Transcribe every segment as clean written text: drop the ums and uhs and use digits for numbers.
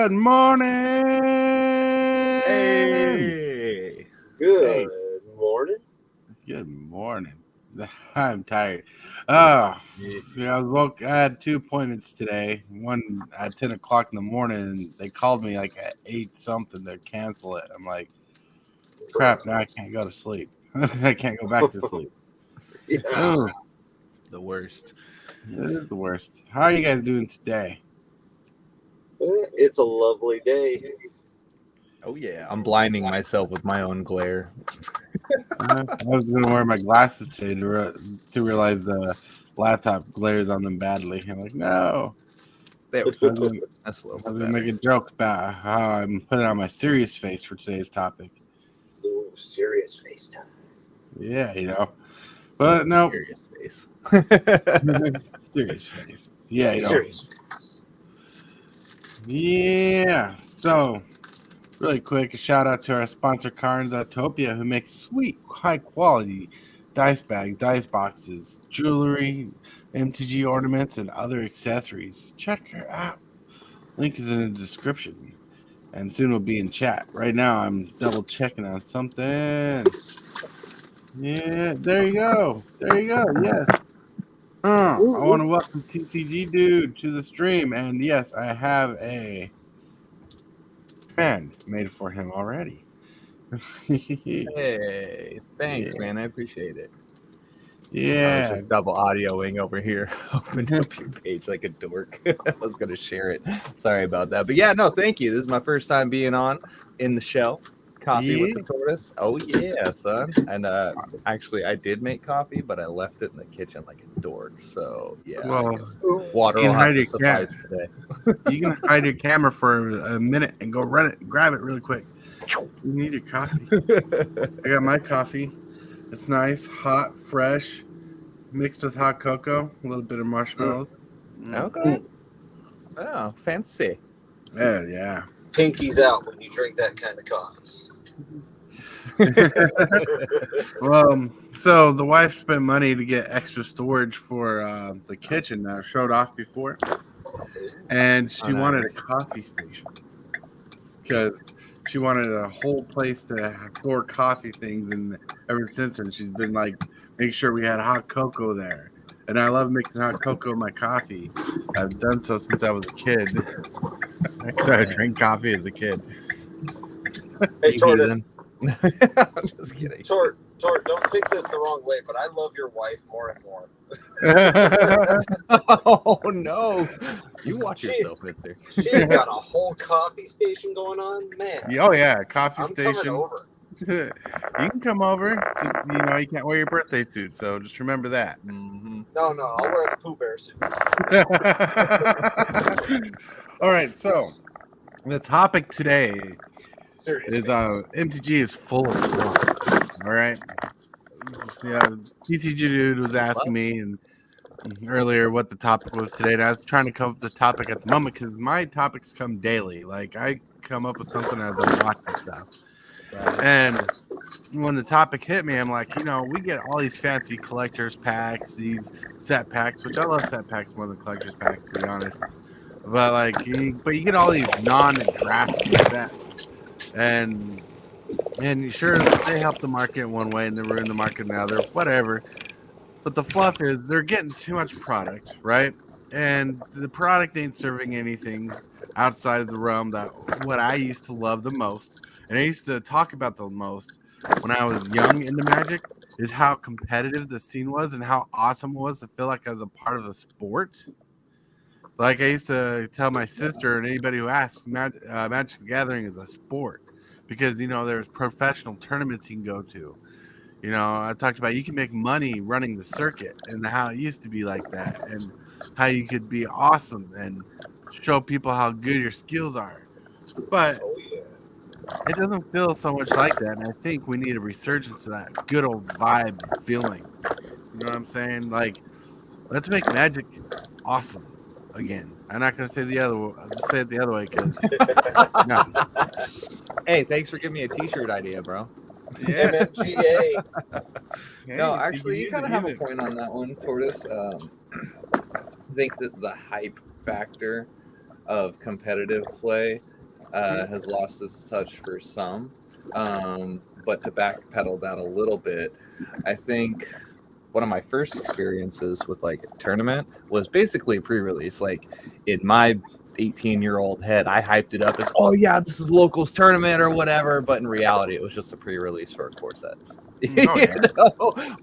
Good morning. Hey. Good morning. Good morning. I'm tired. I had 2 appointments today. One at 10 o'clock in the morning, and they called me like at 8 something to cancel it. I'm like, crap, now I can't go to sleep. I can't go back to sleep. Yeah. Oh, The worst. it is the worst. How are you guys doing today? It's a lovely day. Oh, yeah. I'm blinding myself with my own glare. I was going to wear my glasses today to realize the laptop glares on them badly. I'm like, no. There we I go. was That's a little going bit to make better. a joke about how I'm putting on my serious face for today's topic. Ooh, serious FaceTime. Yeah, you know. But no. Serious face. Serious face. Yeah, you know. Serious face. Yeah. So, really quick, a shout out to our sponsor, Carnes Autopia, who makes sweet, high quality dice bags, dice boxes, jewelry, MTG ornaments, and other accessories. Check her out. Link is in the description. And soon we'll be in chat. Right now, I'm double checking on something. Yeah, there you go. There you go. Yes. I want to welcome TCG Dude to the stream. And yes, I have a fan made for him already. Hey, thanks, Yeah. man. I appreciate it. I Yeah. was just double audioing over here. Opened up your page like a dork. I was going to share it. Sorry about that. But yeah, no, thank you. This is my first time being on in the show. Coffee with the Tortoise. Oh, yeah, son. And actually, I did make coffee, but I left it in the kitchen like a dork. So, yeah, Well, I guess water will have to suffice today. You can hide your camera for a minute and go run it and grab it really quick. You need your coffee. I got my coffee. It's nice, hot, fresh, mixed with hot cocoa, a little bit of marshmallows. Okay. Oh, fancy. Yeah. Pinky's out when you drink that kind of coffee. Well, so the wife spent money to get extra storage for the kitchen that I showed off before. And she wanted a coffee station because she wanted a whole place to store coffee things. And ever since then, she's been like, make sure we had hot cocoa there. And I love mixing hot cocoa in my coffee. I've done so since I was a kid. I drank coffee as a kid. Hey, Tortoise. I'm just kidding. Tort, don't take this the wrong way, but I love your wife more and more. Oh, no. You watch yourself, mister. She's got a whole coffee station going on, man. Oh, yeah, coffee I'm station. coming over. You can come over. Just, you can't wear your birthday suit, so just remember that. Mm-hmm. No, I'll wear the Pooh Bear suit. All right, so the topic today Serious is MTG is full of fluff. All right. Yeah, TCG Dude was asking me and earlier what the topic was today, and I was trying to come up with the topic at the moment because my topics come daily. Like I come up with something as I'm watching stuff. And when the topic hit me, I'm like, we get all these fancy collector's packs, these set packs, which I love set packs more than collector's packs, to be honest. But you get all these non-drafting sets, and sure they help the market one way and they ruin the market another, whatever. But the fluff is they're getting too much product, right? And the product ain't serving anything outside of the realm that what I used to love the most, and I used to talk about the most when I was young into Magic, is how competitive the scene was and how awesome it was to feel like I was a part of the sport. Like I used to tell my sister and anybody who asks, Magic the Gathering is a sport because there's professional tournaments you can go to. I talked about you can make money running the circuit and how it used to be like that and how you could be awesome and show people how good your skills are. But it doesn't feel so much like that. And I think we need a resurgence of that good old vibe feeling. You know what I'm saying? Like, let's make Magic awesome again. I'm not going to say say it the other way because no. Hey, thanks for giving me a t-shirt idea, bro. Yeah. MMGA. No, actually, you kind of have a point on that one, Tortoise. I think that the hype factor of competitive play has lost its touch for some. But to backpedal that a little bit, I think one of my first experiences with like a tournament was basically pre-release. Like in my 18-year-old head, I hyped it up as, oh yeah, this is locals tournament or whatever. But in reality, it was just a pre-release for a core set. Oh, yeah.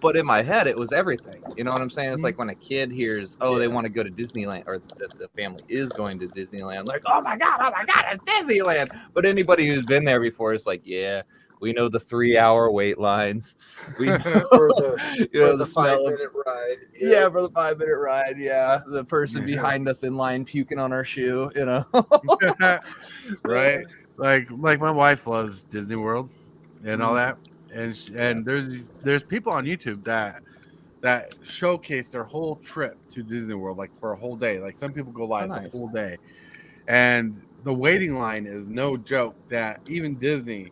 But in my head, it was everything. You know what I'm saying? It's like when a kid hears, oh, they Yeah. want to go to Disneyland, or the family is going to Disneyland, like, oh my god, it's Disneyland. But anybody who's been there before is like, yeah, we know the 3-hour wait lines. We know, For the, you know, for the smell of 5-minute ride. yeah, for the 5-minute ride. Yeah, the person Yeah. behind us in line puking on our shoe. You know, Right? Like my wife loves Disney World and all that, and there's people on YouTube that showcase their whole trip to Disney World, like for a whole day. Like some people go live nice. the whole day, and the waiting line is no joke. That even Disney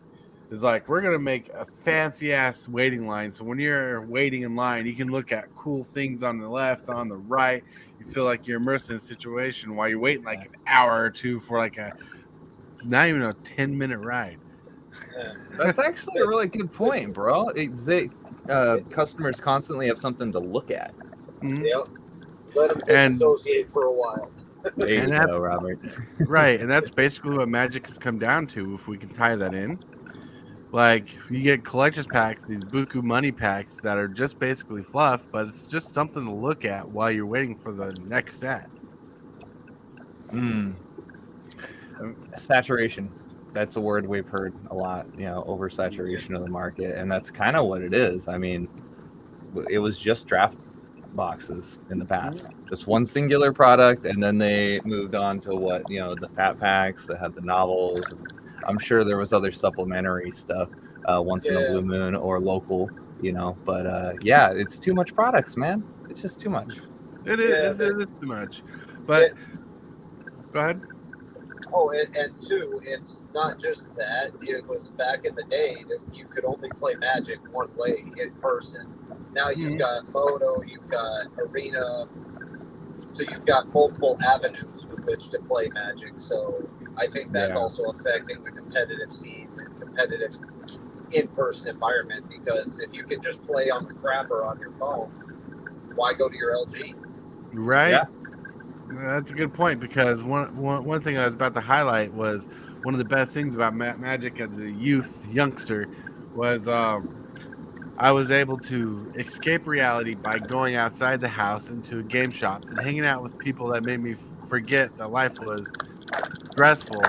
is like, we're gonna make a fancy ass waiting line, so when you're waiting in line, you can look at cool things on the left, on the right. You feel like you're immersed in a situation while you're waiting like an hour or two for like a not even a 10-minute ride. That's actually a really good point, bro. Customers constantly have something to look at. Mhm. Yep. Let them And- disassociate for a while. There you And that- go, Robert. Right, and that's basically what Magic has come down to. If we can tie that in, like you get collector's packs, these buku money packs that are just basically fluff, but it's just something to look at while you're waiting for the next set. Saturation. That's a word we've heard a lot, you know, oversaturation of the market. And that's kind of what it is. I mean, it was just draft boxes in the past, just one singular product. And then they moved on to what, you know, the fat packs that had the novels. I'm sure there was other supplementary stuff once in a blue moon or local, you know, but yeah, it's too much products, man. It's just too much. It is too much. But go ahead. Oh, and two, it's not just that. It was back in the day that you could only play Magic one way in person. Now you've got Moto, you've got Arena, so you've got multiple avenues with which to play Magic. So I think that's also affecting the competitive scene and competitive in-person environment, because if you can just play on the crapper on your phone, why go to your LG? Right. Yeah. That's a good point, because one thing I was about to highlight was one of the best things about Magic as a youngster was I was able to escape reality by going outside the house into a game shop and hanging out with people that made me forget that life was stressful,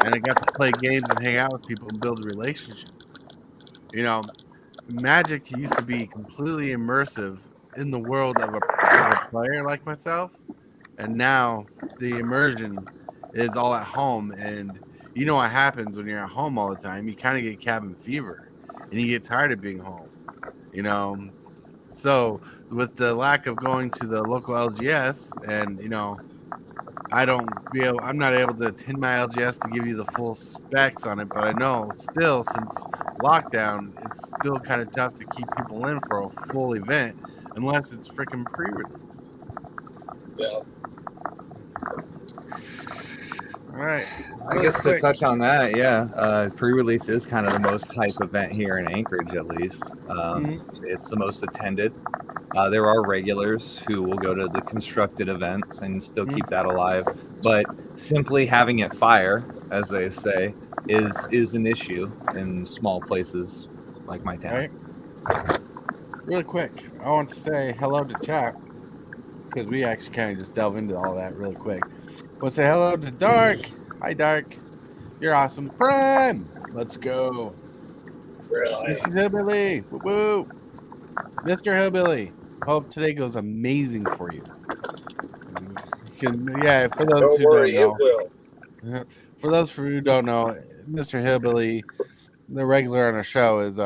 and I got to play games and hang out with people and build relationships. You know, Magic used to be completely immersive in the world of a player like myself. And now the immersion is all at home. And you know what happens when you're at home all the time? You kind of get cabin fever and you get tired of being home, you know? So with the lack of going to the local LGS, and, you know, I'm not able to attend my LGS to give you the full specs on it, but I know still, since lockdown, it's still kind of tough to keep people in for a full event unless it's freaking pre-release. Yeah. All right. I guess to touch on that, pre-release is kind of the most hype event here in Anchorage, at least. It's the most attended. There are regulars who will go to the constructed events and still keep that alive, but simply having it fire, as they say, is an issue in small places like my town. Right. Really quick, I want to say hello to chat, because we actually kind of just delve into all that really quick. We'll say hello to Darc. Hi, Darc. You're awesome. Prime. Let's go. Mr. Hillbilly. Woo woo. Mr. Hillbilly. Hope today goes amazing for you. For those Don't worry, it will. For those who don't know, Mr. Hillbilly, the regular on our show, is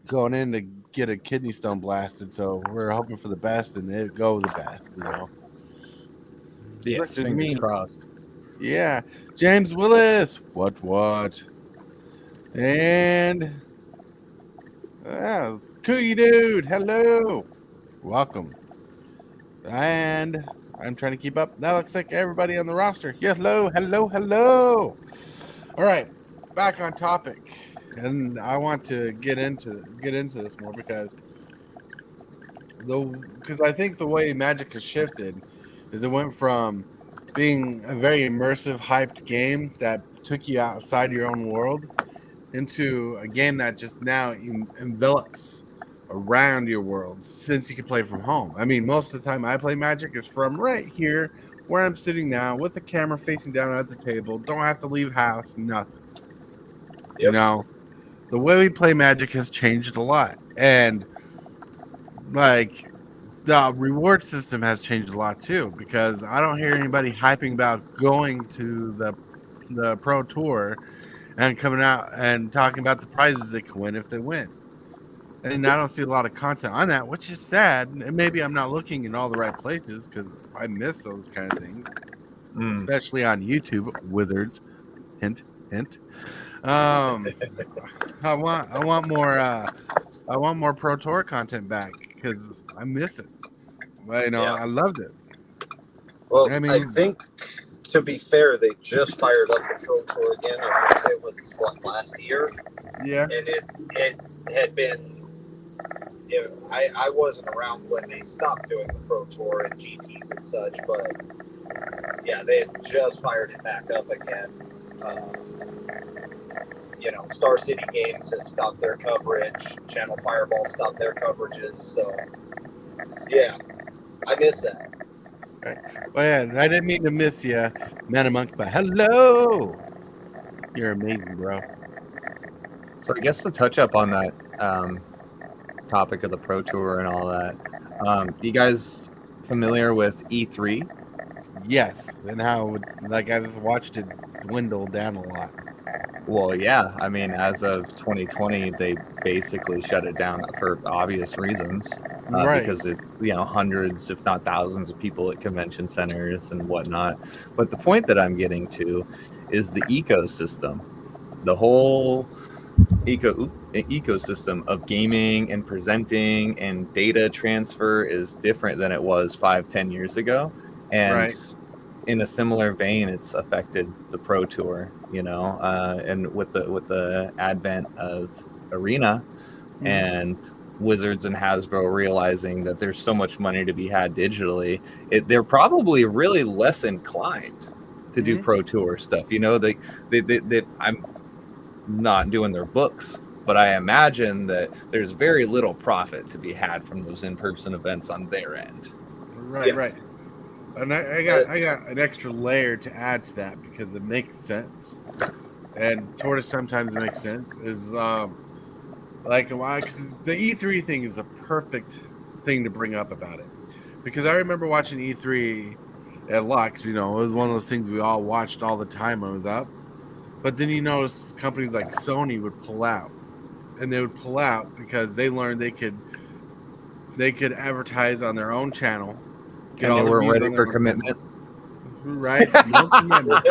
going in to get a kidney stone blasted. So we're hoping for the best, and it go the best, you know. Yes, fingers crossed. Yeah, James Willis. What? And Coogie Dude. Hello, welcome. And I'm trying to keep up. That looks like everybody on the roster. Yeah, hello. All right, back on topic, and I want to get into this more because I think the way Magic has shifted is it went from being a very immersive, hyped game that took you outside your own world into a game that just now envelops around your world since you can play from home. I mean, most of the time I play Magic is from right here where I'm sitting now with the camera facing down at the table. Don't have to leave house, nothing. You Yep. know, the way we play Magic has changed a lot. And like the reward system has changed a lot too, because I don't hear anybody hyping about going to the pro tour and coming out and talking about the prizes they can win if they win. And I don't see a lot of content on that, which is sad. And maybe I'm not looking in all the right places because I miss those kind of things, especially on YouTube. Wizards, hint, hint. I want more Pro Tour content back because I miss it. But, Yeah. I loved it. Well, I I mean- think, to be fair, they just fired up the Pro Tour again. I want to say it was, last year? Yeah. And it had been... I wasn't around when they stopped doing the Pro Tour and GPs and such, but yeah, they had just fired it back up again. Star City Games has stopped their coverage. Channel Fireball stopped their coverages. So, yeah, I miss that. Well, yeah, I didn't mean to miss you, Metamonk, but hello. You're amazing, bro. So I guess to touch up on that topic of the Pro Tour and all that, you guys familiar with E3? Yes, and how it's like I just watched it dwindle down a lot. Well, yeah. I mean, as of 2020, they basically shut it down for obvious reasons. Right. Because it's, hundreds, if not thousands of people at convention centers and whatnot. But the point that I'm getting to is the ecosystem. The whole ecosystem of gaming and presenting and data transfer is different than it was 5-10 years ago. And Right. in a similar vein, it's affected the Pro Tour, and with the advent of Arena and Wizards and Hasbro realizing that there's so much money to be had digitally, they're probably really less inclined to do Pro Tour stuff. I'm not doing their books, but I imagine that there's very little profit to be had from those in-person events on their end. Right, right. And I got an extra layer to add to that because it makes sense. And Tortoise sometimes it makes sense is because the E3 thing is a perfect thing to bring up about it. Because I remember watching E3 a lot because, it was one of those things we all watched all the time when it was up. But then you notice companies like Sony would pull out. And they would pull out because they learned they could advertise on their own channel. And they weren't ready for commitment. Right? No commitment.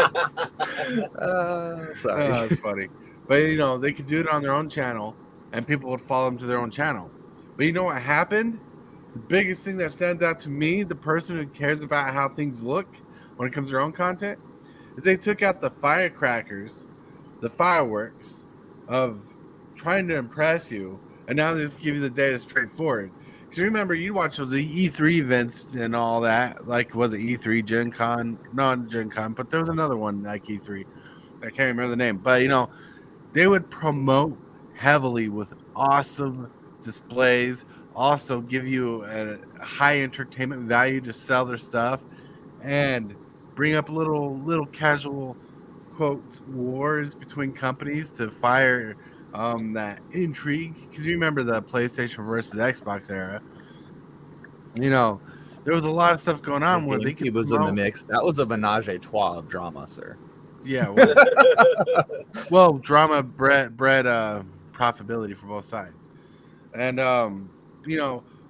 Sorry. That's funny. But, they could do it on their own channel and people would follow them to their own channel. But you know what happened? The biggest thing that stands out to me, the person who cares about how things look when it comes to their own content, is they took out the firecrackers, the fireworks of trying to impress you, and now they just give you the data straightforward. Because remember, you watch those E3 events and all that, like, was it E3, Gen Con? Not Gen Con, but there was another one like E3. I can't remember the name. But, they would promote heavily with awesome displays, also give you a high entertainment value to sell their stuff, and bring up little casual quotes wars between companies to fire that intrigue. Because you remember the PlayStation versus Xbox era, there was a lot of stuff going on where they could was in the mix. That was a menage a trois of drama, sir. Yeah, well, drama bred profitability for both sides. And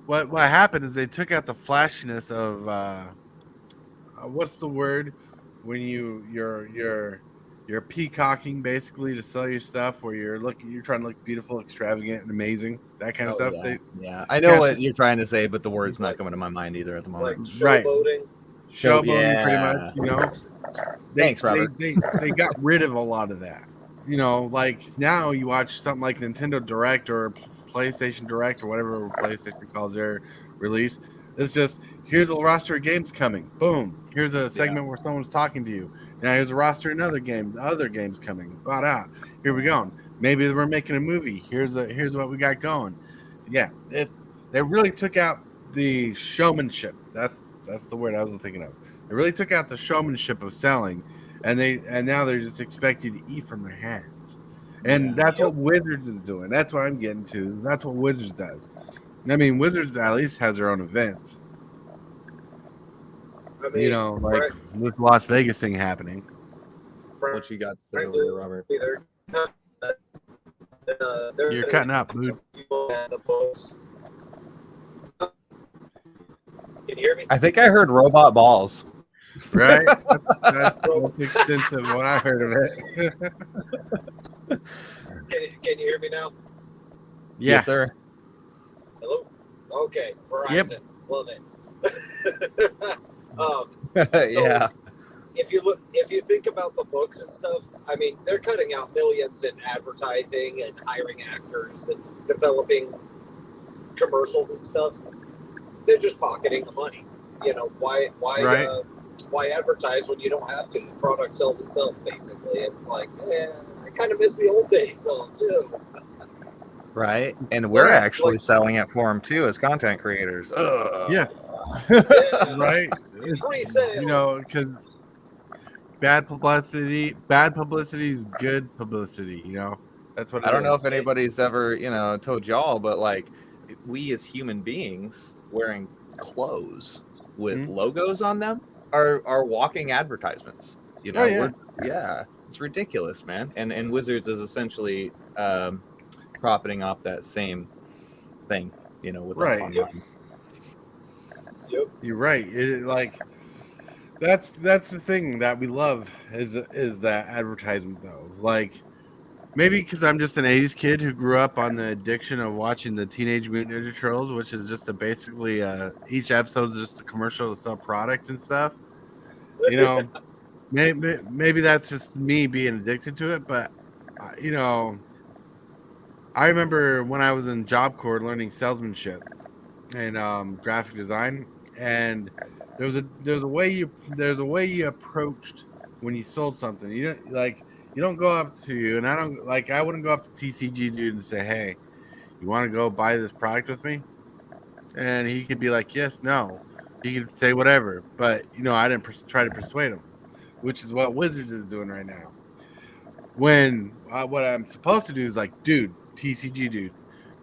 what happened is they took out the flashiness of what's the word when you're peacocking basically to sell your stuff, where you're trying to look beautiful, extravagant, and amazing, that kind of stuff. Yeah, I know what you're trying to say, but the word's not coming to my mind either at the moment. Like showboating. showboating pretty much, you know. Thanks, Robert. They got rid of a lot of that. You know, like now you watch something like Nintendo Direct or PlayStation Direct or whatever PlayStation calls their release. It's just here's a roster of games coming. Boom. Here's a segment where someone's talking to you. Now here's a roster of another game. Other games coming. Bought out. Here we go. Maybe we're making a movie. Here's what we got going. Yeah, they really took out the showmanship. That's the word I was thinking of. They really took out the showmanship of selling, and now they're just expect you to eat from their hands. And that's what Wizards is doing. That's what I'm getting to. That's what Wizards does. I mean, Wizards at least has their own events. I mean, you know, like with Las Vegas thing happening. What you got to say over there, Robert? You're cutting up, dude. Can you hear me? I think I heard robot balls. Right? That's the extent of what I heard of it. Can you hear me now? Yeah. Yes, sir. Hello? Okay. Verizon. Yep. Love it. Yeah. If you think about the books and stuff, I mean, they're cutting out millions in advertising and hiring actors and developing commercials and stuff. They're just pocketing the money. You know, why advertise when you don't have to? The product sells itself, basically. It's like, I kind of miss the old days though, too. Right, and we're actually selling it for them too as content creators. Yes. Yeah. Right. Free sales. You know, because bad publicity is good publicity. You know, that's what I don't know if anybody's ever, told y'all, but like we as human beings wearing clothes with logos on them are walking advertisements. You know, it's ridiculous, man. And Wizards is essentially profiting off that same thing, with us online. Yep. You're right. That's the thing that we love is that advertisement though. Like maybe because I'm just an 80s kid who grew up on the addiction of watching the Teenage Mutant Ninja Turtles, which is just basically each episode is just a commercial to sell product and stuff. You know, maybe that's just me being addicted to it. But I remember when I was in Job Corps learning salesmanship and graphic design, and there's a way you approached when you sold something. You don't go up to, and I wouldn't go up to TCG dude and say, hey, you want to go buy this product with me? And he could be like, yes, no. He could say whatever, but I didn't try to persuade him, which is what Wizards is doing right now. When what I'm supposed to do is like, dude, TCG dude,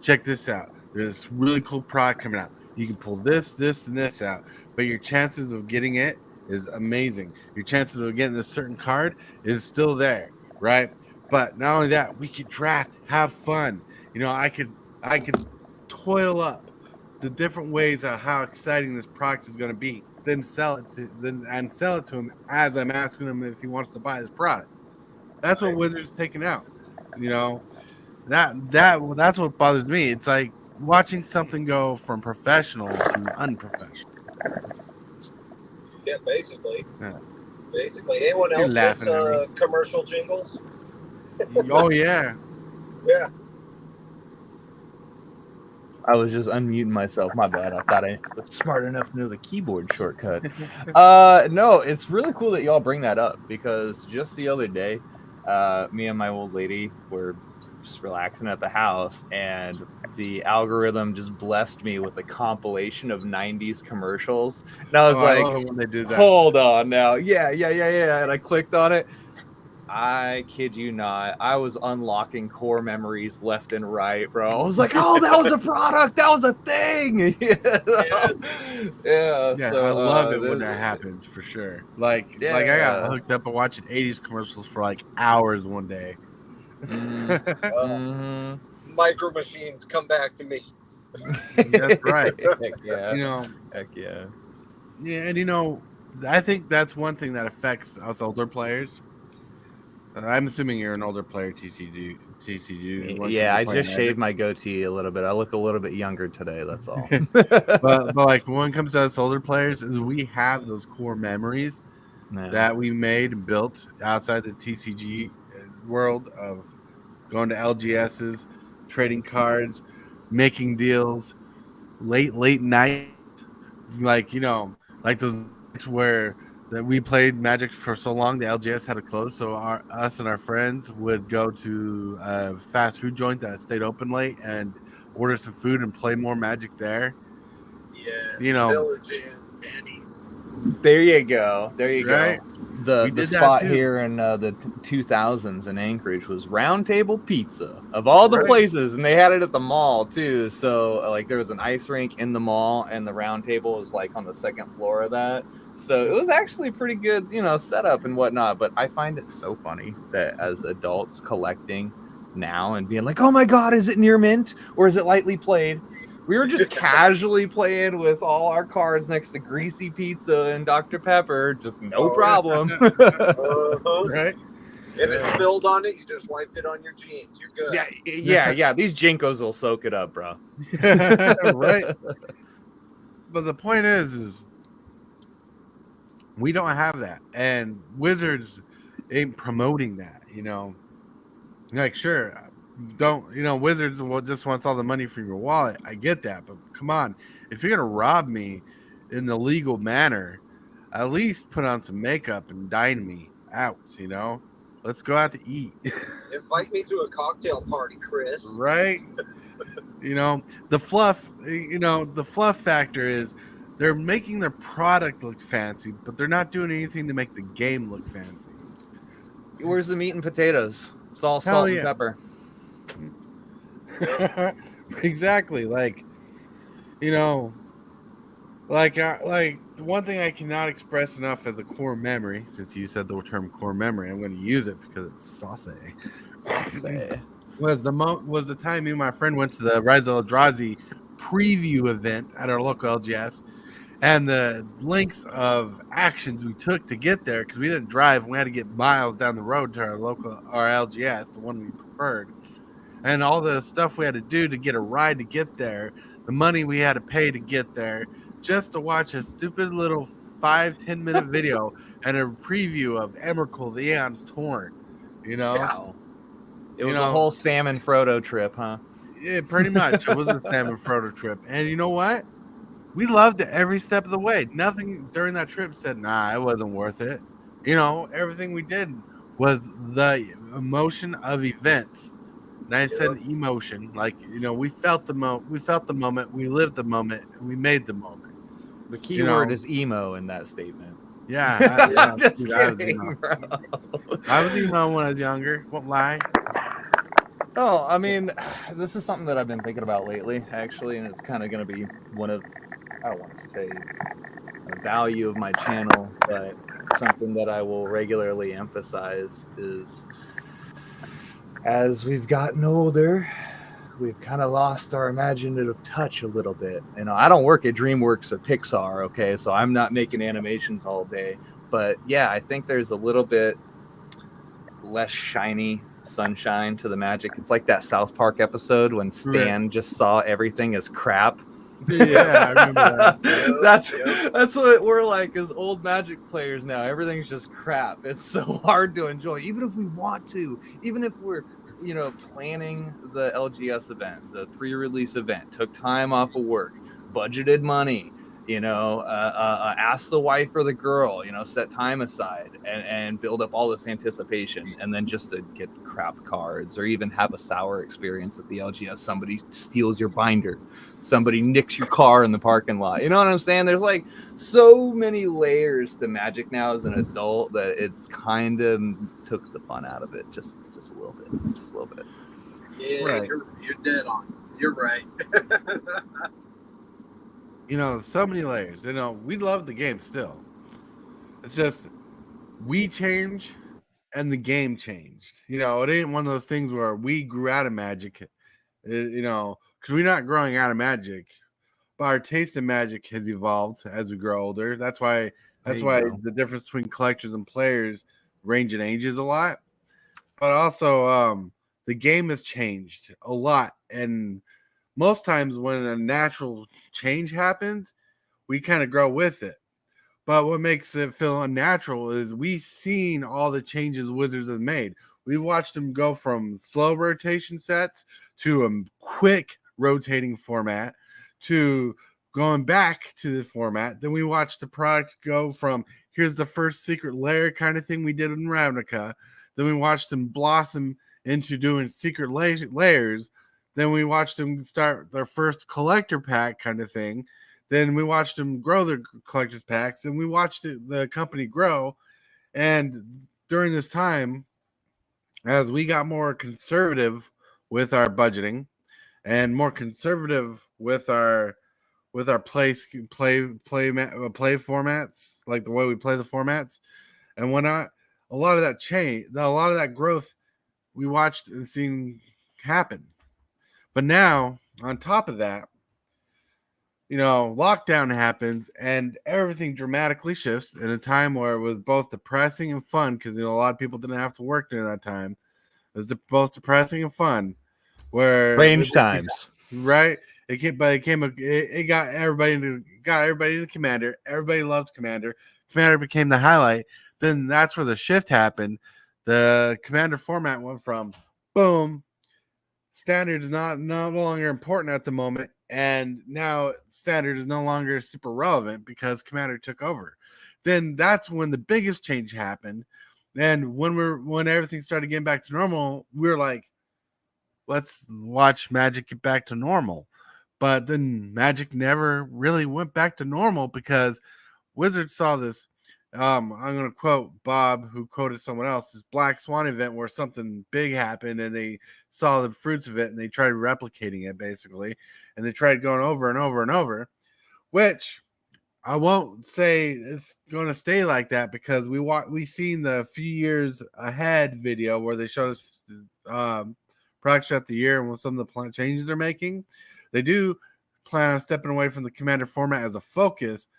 check this out. There's this really cool product coming out. You can pull this, and this out, but your chances of getting it is amazing. Your chances of getting this certain card is still there, right? But not only that, we could draft, have fun. I could toil up the different ways of how exciting this product is going to be, then sell it to him as I'm asking him if he wants to buy this product. That's what Wizards taking out. That's what bothers me. It's like watching something go from professional to unprofessional. Yeah, basically. Yeah. Basically. Anyone else miss commercial jingles? Oh yeah. Yeah. I was just unmuting myself. My bad. I thought I was smart enough to know the keyboard shortcut. No, it's really cool that y'all bring that up because just the other day, me and my old lady were just relaxing at the house and the algorithm just blessed me with a compilation of 90s commercials. And I was like, when they do that. Hold on now. Yeah. And I clicked on it. I kid you not. I was unlocking core memories left and right, bro. I was like, oh, that was a product. That was a thing. Yeah. So, I love it when that happens for sure. Like I got hooked up on watching 80s commercials for like hours one day. Micro Machines, come back to me. That's right. Heck yeah. Heck yeah. Yeah, and I think that's one thing that affects us older players I'm assuming you're an older player, TCG. Yeah, I just shaved my goatee a little bit. I look a little bit younger today. That's all. but like when it comes to us older players, is we have those core memories that we made and built outside the TCG world of going to LGSs, trading cards, making deals, late night, like like those nights where that we played Magic for so long the LGS had to close, so us and our friends would go to a fast food joint that stayed open late and order some food and play more Magic there. Yeah, Village and Denny's. There you go. Right? The spot here in the 2000s in Anchorage was Round Table Pizza of all the places, and they had it at the mall too. So like there was an ice rink in the mall, and the Round Table was like on the second floor of that. So it was actually pretty good, setup and whatnot. But I find it so funny that as adults collecting now and being like, "Oh my God, is it near mint or is it lightly played?" We were just casually playing with all our cards next to greasy pizza and Dr. Pepper. Just no problem. Right? If it spilled on it, you just wiped it on your jeans. You're good. Yeah. These Jinkos will soak it up, bro. Right. But the point is we don't have that. And Wizards ain't promoting that, Like, sure, Wizards just wants all the money from your wallet. I get that, but come on, if you're gonna rob me in the legal manner, at least put on some makeup and dine me out. Let's go out to eat. Invite me to a cocktail party, Chris. Right? The fluff. The fluff factor is they're making their product look fancy, but they're not doing anything to make the game look fancy. Where's the meat and potatoes? It's all salt and pepper. Exactly. Like the one thing I cannot express enough as a core memory, since you said the term core memory, I'm going to use it because it's saucy. was the time me and my friend went to the Rise of Eldrazi preview event at our local LGS, and the lengths of actions we took to get there, because we didn't drive, we had to get miles down the road to our LGS, the one we preferred, and all the stuff we had to do to get a ride to get there, the money we had to pay to get there, just to watch a stupid little 5-10 minute video and a preview of Emrakul the Aeon's Torn. Yeah. It was a whole Sam and Frodo trip, huh? Yeah, pretty much. It was a Sam and Frodo trip. And you know what? We loved it every step of the way. Nothing during that trip said, nah, it wasn't worth it. Everything we did was the emotion of events. And I said emotion, like, we felt the moment, we lived the moment, and we made the moment. The key word is emo in that statement. Yeah. I was emo when I was younger. Won't lie. Oh, I mean, this is something that I've been thinking about lately, actually, and it's kind of going to be one of, I don't want to say a value of my channel, but something that I will regularly emphasize is as we've gotten older, we've kind of lost our imaginative touch a little bit. I don't work at DreamWorks or Pixar, okay, so I'm not making animations all day. But yeah, I think there's a little bit less shiny sunshine to the magic. It's like that South Park episode when Stan just saw everything as crap. Yeah, I remember that. That's what we're like as old Magic players now. Everything's just crap. It's so hard to enjoy, even if we want to, even if we're planning the LGS event, the pre-release event, took time off of work, budgeted money, ask the wife or the girl, set time aside and build up all this anticipation, and then just to get crap cards or even have a sour experience at the LGS. Somebody steals your binder, somebody nicks your car in the parking lot. You know what I'm saying? There's like so many layers to Magic now as an adult that it's kind of took the fun out of it just a little bit. Yeah, right. You're dead on. You're right. So many layers. We love the game still. It's just we change and the game changed. It ain't one of those things where we grew out of Magic, because we're not growing out of Magic, but our taste in Magic has evolved as we grow older. That's why the difference between collectors and players range in ages a lot. but also the game has changed a lot, and most times when a natural change happens, we kind of grow with it. But what makes it feel unnatural is we've seen all the changes Wizards have made. We've watched them go from slow rotation sets to a quick rotating format to going back to the format. Then we watched the product go from here's the first secret lair kind of thing we did in Ravnica. Then we watched them blossom into doing secret layers. Then we watched them start their first collector pack kind of thing. Then we watched them grow their collector's packs, and we watched the company grow. And during this time, as we got more conservative with our budgeting and more conservative with our play formats, like the way we play the formats and whatnot, a lot of that change, a lot of that growth, we watched and seen happen. But now, on top of that, lockdown happens and everything dramatically shifts in a time where it was both depressing and fun because a lot of people didn't have to work during that time. It was both depressing and fun. Where Strange times, right? It got everybody into Commander. Everybody loves Commander. Commander became the highlight. Then that's where the shift happened. The Commander format went from boom. Standard is no longer important at the moment, and now Standard is no longer super relevant because Commander took over. Then that's when the biggest change happened, and when everything started getting back to normal, we were like, let's watch Magic get back to normal. But then Magic never really went back to normal because Wizards saw this. I'm going to quote Bob, who quoted someone else, this Black Swan event where something big happened and they saw the fruits of it and they tried replicating it basically. And they tried going over and over and over, which I won't say it's going to stay like that because we seen the few years ahead video where they showed us products throughout the year and what some of the plant changes they're making. They do plan on stepping away from the Commander format as a focus,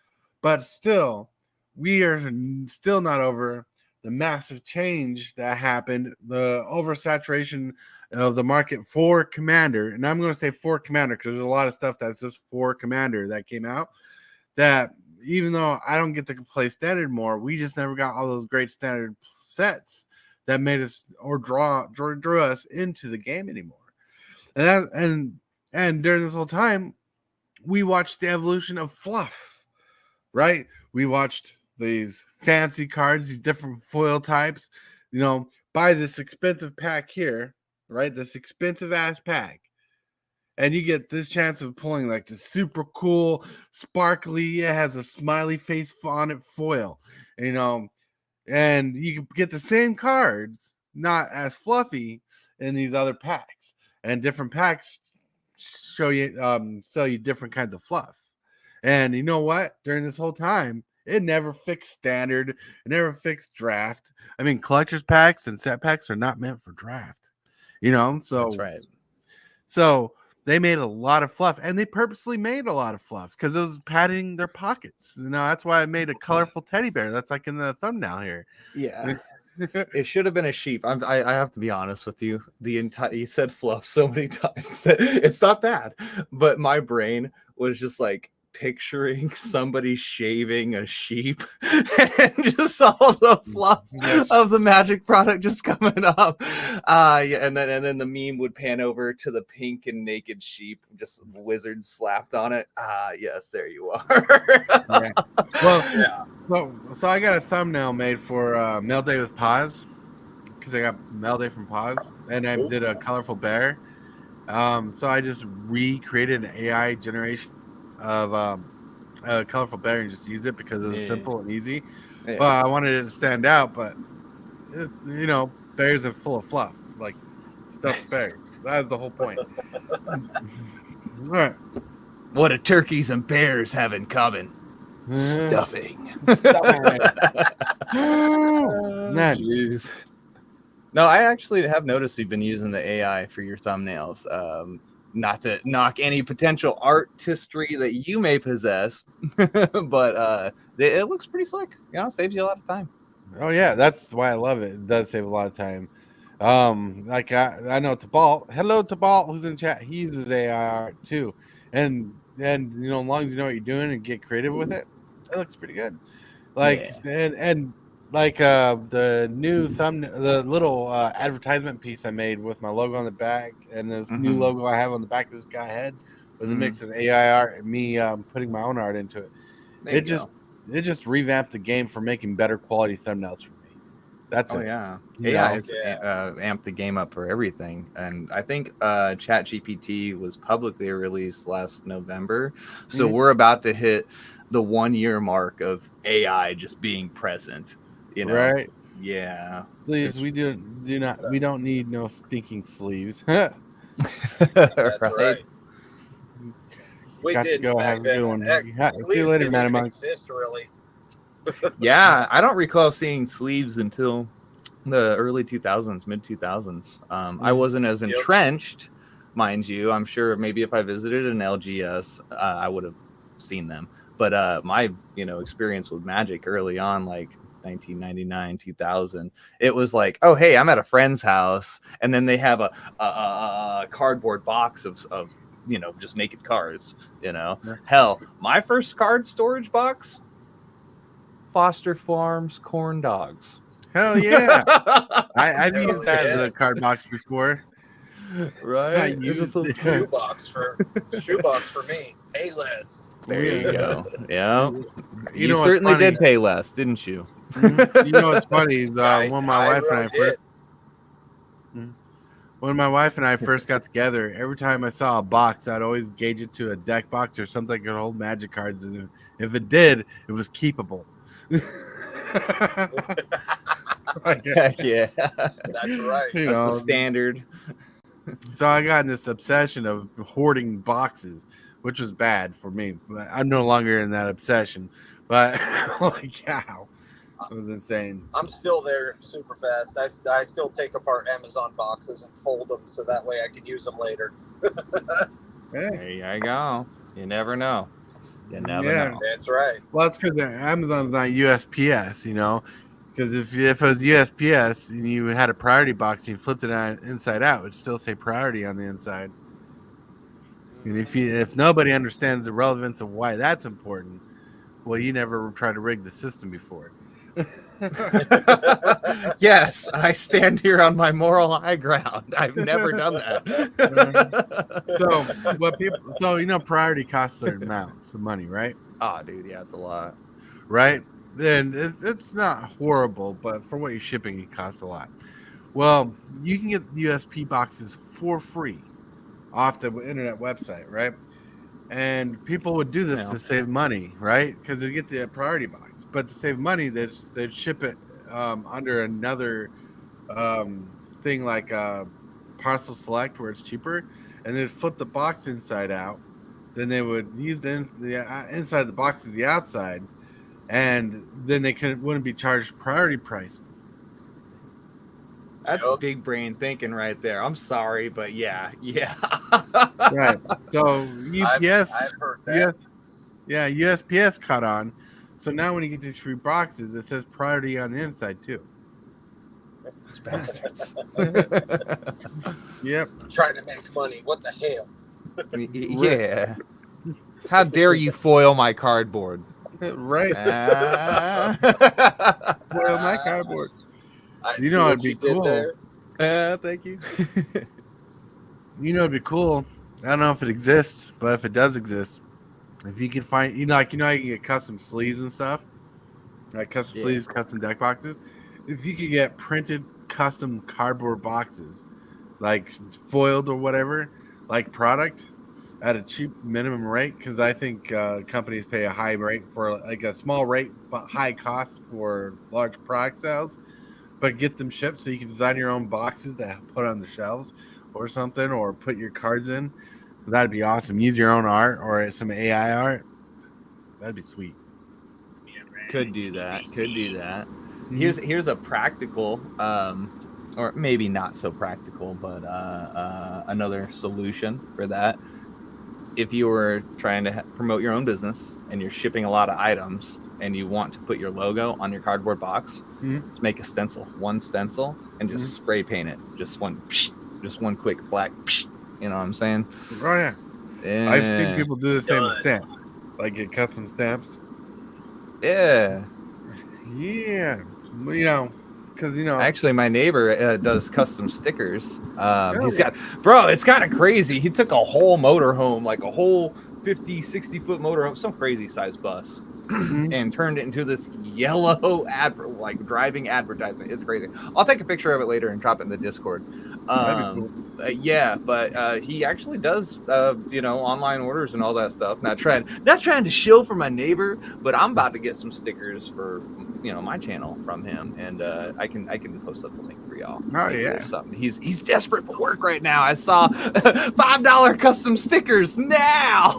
but still, we are still not over the massive change that happened, the oversaturation of the market for Commander. And I'm going to say for Commander because there's a lot of stuff that's just for Commander that came out that even though I don't get to play Standard more, we just never got all those great Standard sets that made us or drew us into the game anymore. And during this whole time, we watched the evolution of Fluff, right? We watched these fancy cards, these different foil types, buy this expensive pack here, right? This expensive ass pack. And you get this chance of pulling like the super cool, sparkly, it has a smiley face on it foil, and you can get the same cards, not as fluffy in these other packs. And different packs sell you different kinds of fluff. And you know what? During this whole time, it never fixed Standard. It never fixed Draft. I mean, collector's packs and set packs are not meant for Draft. So that's right. So they made a lot of fluff, and they purposely made a lot of fluff because it was padding their pockets. That's why I made a colorful teddy bear. That's like in the thumbnail here. Yeah. It should have been a sheep. I have to be honest with you. You said Fluff so many times that it's not bad, but my brain was just like picturing somebody shaving a sheep and just all the fluff of the Magic product just coming up. Yeah, and then the meme would pan over to the pink and naked sheep, just Wizard slapped on it. Yes, there you are. Yeah. Well, yeah. So I got a thumbnail made for Mail Day with Paws because I got Mail Day from Paws, and I did a colorful bear. So I just recreated an AI generation of a colorful bear and just used it because it was simple and easy. Yeah. But I wanted it to stand out. But bears are full of fluff, like stuffed bears. That was the whole point. All right. What do turkeys and bears have in common? Stuffing. Jeez. No, I actually have noticed you've been using the AI for your thumbnails. Not to knock any potential artistry that you may possess, but it looks pretty slick. Saves you a lot of time. Oh yeah, that's why I love it. It does save a lot of time. Like I know Tabalt. Hello, Tabalt, who's in chat. He uses AI art too, and as long as you know what you're doing and get creative with it, it looks pretty good. Like and like the new the little advertisement piece I made with my logo on the back and this new logo I have on the back of this guy head was a mix of AI art and me putting my own art into it. It just revamped the game for making better quality thumbnails for me. That's it. AI has amped the game up for everything, and I think ChatGPT was publicly released last November, so we're about to hit the 1 year mark of AI just being present. Right? Yeah. Sleeves. We don't need no stinking sleeves. That's right. We Got to did go. back Have a then. good one. Heck, See you sleeves later, didn't man. even exist, really. Yeah, I don't recall seeing sleeves until the early 2000s, mid 2000s. I wasn't as entrenched, mind you. I'm sure maybe if I visited an LGS, I would have seen them. But my experience with Magic early on, like 1999, 2000, it was like, oh hey, I'm at a friend's house, and then they have a cardboard box of just naked cards. Hell, my first card storage box, Foster Farms corn dogs. Hell yeah. I've used that as a card box before. Right? I used the shoebox for me. Payless. There you go. Yeah. You what's certainly funny? did pay less, didn't you? What's funny is Guys, when my wife really and I first when my wife and I first got together, every time I saw a box, I'd always gauge it to a deck box or something that could hold Magic cards. And if it did, it was keepable. Heck yeah. That's right. That's the standard. So I got in this obsession of hoarding boxes, which was bad for me. But I'm no longer in that obsession. But holy cow, it was insane. I'm still there super fast. I still take apart Amazon boxes and fold them so that way I can use them later. There you go. You never know. You never know. That's right. Well, that's because Amazon's not USPS, because if it was USPS and you had a priority box and you flipped it inside out, it would still say priority on the inside. And if nobody understands the relevance of why that's important, well, you never tried to rig the system before. Yes, I stand here on my moral high ground. I've never done that. Priority costs certain amounts of money, right? Oh, dude, yeah, it's a lot. Right? Then it's not horrible, but for what you're shipping, it costs a lot. Well, you can get USP boxes for free off the internet website, right? And people would do this to save money, right? Because they get the priority box, but to save money, they'd ship it under another thing like Parcel Select, where it's cheaper, and they'd flip the box inside out. Then they would use the inside of the box as the outside, and then they wouldn't be charged priority prices. That's big brain thinking right there. I'm sorry, but yeah. Right. So UPS, I've heard that. USPS caught on. So now when you get these free boxes, it says priority on the inside too. Those bastards. Yep. Trying to make money. What the hell? Yeah. How dare you foil my cardboard? Right. Foil my cardboard. It'd be cool. Thank you. It'd be cool. I don't know if it exists, but if it does exist, if you can find, you can get custom sleeves and stuff, like custom sleeves, custom deck boxes. If you could get printed custom cardboard boxes, like foiled or whatever, like product at a cheap minimum rate, because I think companies pay a high rate for like a small rate but high cost for large product sales. But get them shipped so you can design your own boxes to put on the shelves or something, or put your cards in. That'd be awesome. Use your own art or some AI art. That'd be sweet. Could do that. Here's a practical, or maybe not so practical, but another solution for that. If you were trying to promote your own business and you're shipping a lot of items and you want to put your logo on your cardboard box, Mhm. just make a stencil, one stencil, and just spray paint it. Just one quick black. You know what I'm saying? Oh yeah. I've seen people do the same with stamps, like get custom stamps. Yeah. Yeah, you know, because Actually, my neighbor does custom stickers. He's yeah. got, bro, it's kind of crazy. He took a whole motorhome, like a whole 50, 60-foot motorhome, some crazy size bus, and turned it into this yellow like driving advertisement. It's crazy. I'll take a picture of it later and drop it in the Discord. That'd be cool. Yeah, but he actually does, online orders and all that stuff. Not trying to shill for my neighbor, but I'm about to get some stickers for my channel from him, and I can post up the link for y'all. Oh yeah, or something. He's desperate for work right now. I saw $5 custom stickers now.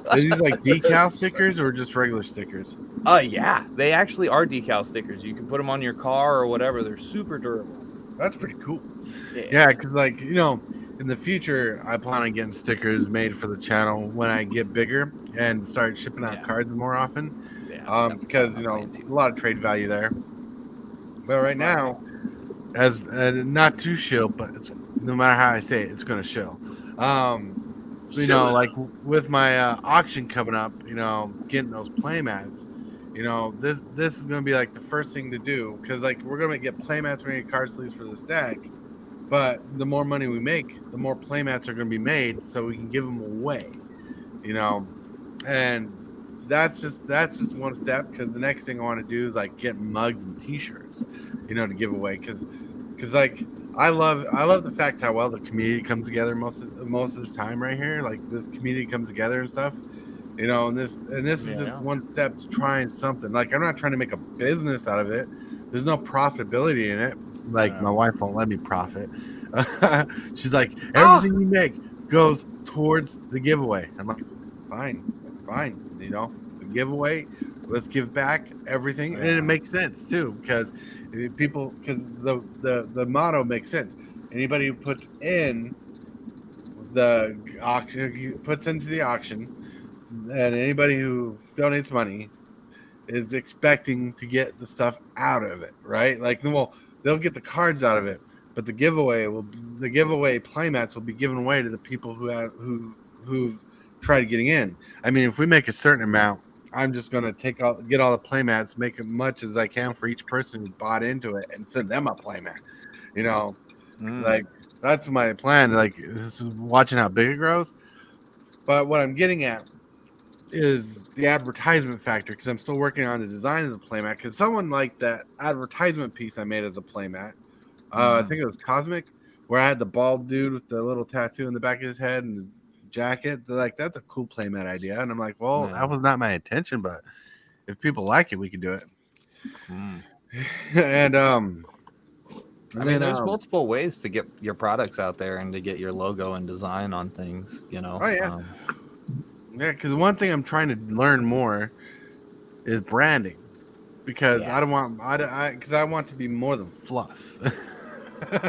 Are these like decal stickers or just regular stickers? Yeah, they actually are decal stickers. You can put them on your car or whatever. They're super durable. That's pretty cool. Yeah, because like in the future, I plan on getting stickers made for the channel when I get bigger and start shipping out cards more often. Yeah, because a lot of trade value there. But right now, as not too shill, but it's, no matter how I say it, it's gonna shill. Like with my auction coming up, getting those playmats. This is gonna be like the first thing to do, because like we're gonna get playmats, we're gonna get card sleeves for this deck, but the more money we make, the more playmats are gonna be made, so we can give them away. And that's just one step, because the next thing I want to do is like get mugs and T-shirts, to give away, because like I love the fact how well the community comes together most of this time right here. Like this community comes together and stuff. And this is just one step to trying something. Like I'm not trying to make a business out of it. There's no profitability in it. Like my wife won't let me profit. She's like, everything you make goes towards the giveaway. I'm like, fine. The giveaway, let's give back everything, and it makes sense too, because the motto makes sense. Anybody who puts in the auction, puts into the auction, and anybody who donates money is expecting to get the stuff out of it, right? Like, well, they'll get the cards out of it, but the giveaway playmats will be given away to the people who've tried getting in. I mean, if we make a certain amount, I'm just gonna get all the playmats, make as much as I can for each person who bought into it, and send them a playmat. Like that's my plan. Like, this is watching how big it grows. But what I'm getting at is the advertisement factor, because I'm still working on the design of the playmat. Because someone liked that advertisement piece I made as a playmat. I think it was Cosmic, where I had the bald dude with the little tattoo in the back of his head and the jacket. They're like, that's a cool playmat idea. And I'm like, well, that was not my intention, but if people like it, we can do it. And I mean, there's multiple ways to get your products out there and to get your logo and design on things, Oh yeah. Yeah, because one thing I'm trying to learn more is branding, because I want to be more than fluff.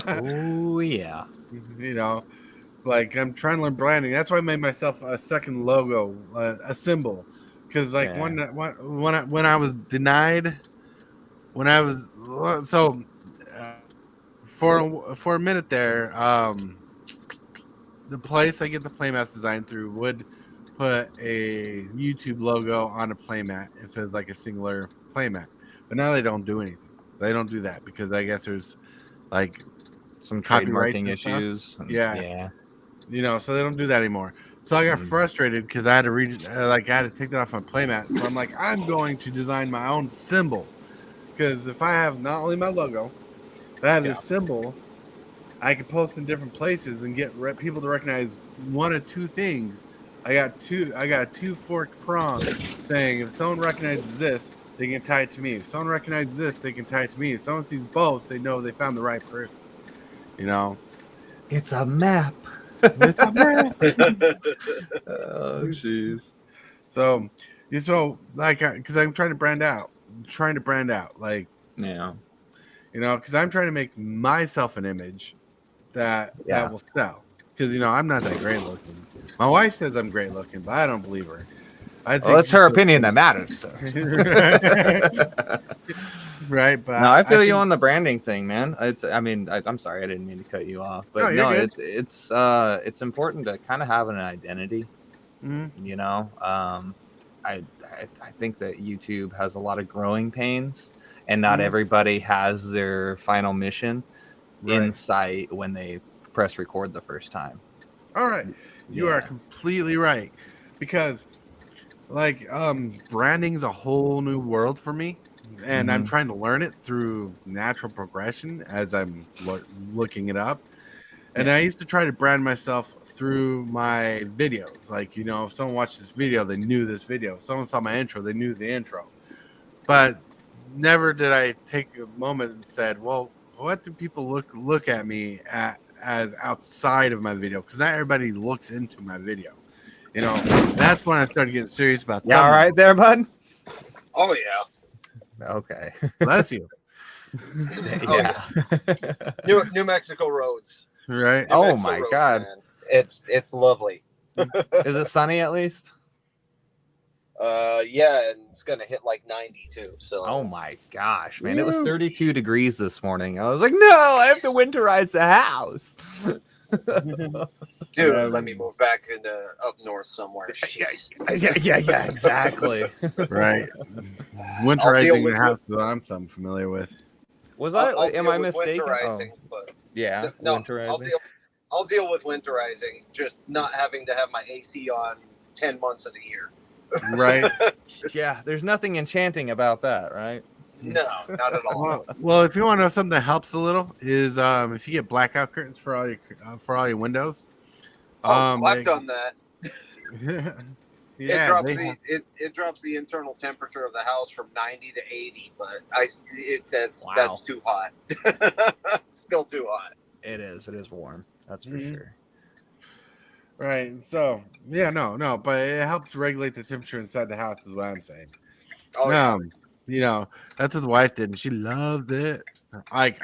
Oh yeah. Like I'm trying to learn branding. That's why I made myself a second logo, a symbol, because like when I was denied, for a minute there, the place I get the playmats designed through would put a YouTube logo on a playmat if it's like a singular playmat, but now they don't do anything. They don't do that because I guess there's like some trademarking issues. Yeah. So they don't do that anymore. So I got frustrated because I had to take that off my playmat. So I'm like, I'm going to design my own symbol, because if I have not only my logo, but I have this symbol, I can post in different places and get people to recognize one of two things. I got a two-forked prong saying if someone recognizes this, they can tie it to me. If someone recognizes this, they can tie it to me. If someone sees both, they know they found the right person. It's a map. It's a map. Oh, jeez. So like, because I'm trying to brand out. Like, because I'm trying to make myself an image that will sell. Because I'm not that great looking. My wife says I'm great looking, but I don't believe her. I think Well, it's her opinion that matters. So. Right, but no, I feel you on the branding thing, man. I'm sorry, I didn't mean to cut you off, but No, you're good. it's important to kind of have an identity. Mm-hmm. You know, I think that YouTube has a lot of growing pains, and not everybody has their final mission in sight when they press record the first time. All right, you are completely right, because like branding is a whole new world for me, and I'm trying to learn it through natural progression as I'm looking it up. And I used to try to brand myself through my videos. Like, if someone watched this video, they knew this video. If someone saw my intro, they knew the intro. But never did I take a moment and said, well, what do people look at me as outside of my video? Because not everybody looks into my video. That's when I started getting serious about thumbnails. All right there, bud? Oh, yeah. Okay. Bless you. Yeah. New Mexico roads. Right. Oh my God. Man. It's lovely. Is it sunny at least? Yeah, and it's gonna hit like 90 too. So. Oh my gosh, man! It was 32 degrees this morning. I was like, no, I have to winterize the house. Dude, let me move back into up north somewhere. Yeah, exactly. Right. Winterizing the house is what I'm familiar with. Am I mistaken? Winterizing, but yeah, no, winterizing. I'll deal with winterizing, just not having to have my AC on 10 months of the year. Right. Yeah, there's nothing enchanting about that, right? No, not at all. Well, if you want to know something that helps a little, is if you get blackout curtains for all your windows. I've done that. Yeah, it drops the internal temperature of the house from 90 to 80, but that's too hot. Still too hot. It is warm. That's for sure. Right. So no, but it helps regulate the temperature inside the house is what I'm saying. Oh yeah. That's what the wife did, and she loved it. I'm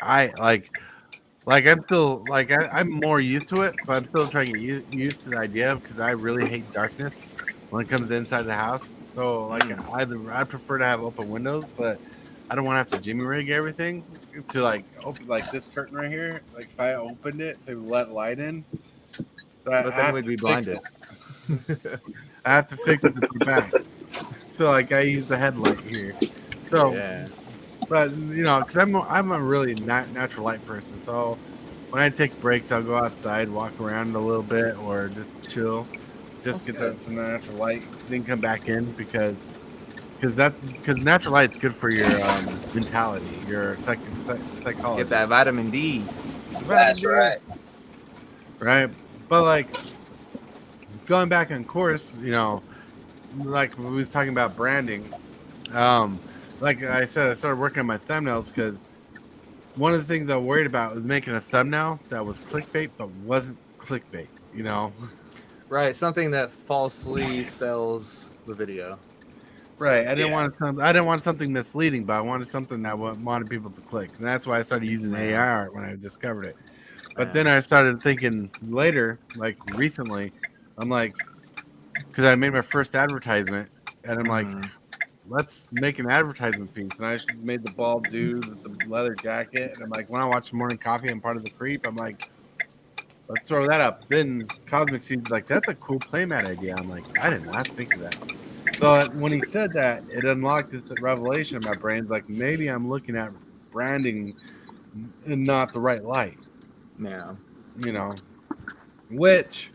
still I'm more used to it, but I'm still trying to get used to the idea because I really hate darkness when it comes to inside the house. So I prefer to have open windows, but I don't want to have to jimmy rig everything to open this curtain right here. Like if I opened it to let light in, but then we'd be blinded. I have to fix it to the back. So I use the headlight here. So yeah. But because I'm a really natural light person. So when I take breaks, I'll go outside, walk around a little bit, or just chill, just get some natural light, then come back in because natural light's good for your mentality, your psychology. Get that vitamin D. That's right. Right, but going back on course, like we was talking about branding. Like I said, I started working on my thumbnails because one of the things I worried about was making a thumbnail that was clickbait but wasn't clickbait. Right, something that falsely sells the video. Right, I didn't want something misleading, but I wanted something that wanted people to click, and that's why I started using AI art when I discovered it. But then I started thinking later, like recently, I'm like, because I made my first advertisement, and I'm like, let's make an advertisement piece. And I made the bald dude with the leather jacket, and I'm like, when I watch Morning Coffee, I'm part of the creep. I'm like, let's throw that up. Then Cosmic Seed's like, that's a cool playmat idea. I'm like, I did not think of that. So when he said that, it unlocked this revelation in my brain. Like maybe I'm looking at branding in not the right light. Yeah. Which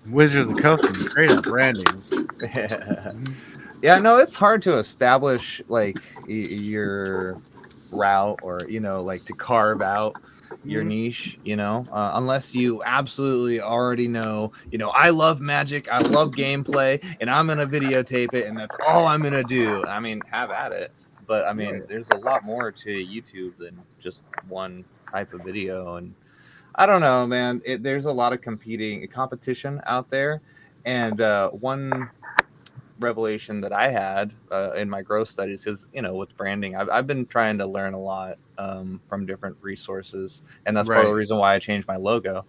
Wizard of the Coast is great at branding. Yeah, no, it's hard to establish your route or to carve out your niche, unless you absolutely already know, I love Magic, I love gameplay, and I'm gonna videotape it, and that's all I'm gonna do. I mean, have at it. But I mean, there's a lot more to YouTube than just one type of video, and I don't know, man. There's a lot of competition out there, and one revelation that I had in my growth studies is, with branding, I've been trying to learn a lot from different resources, and that's part of the reason why I changed my logo.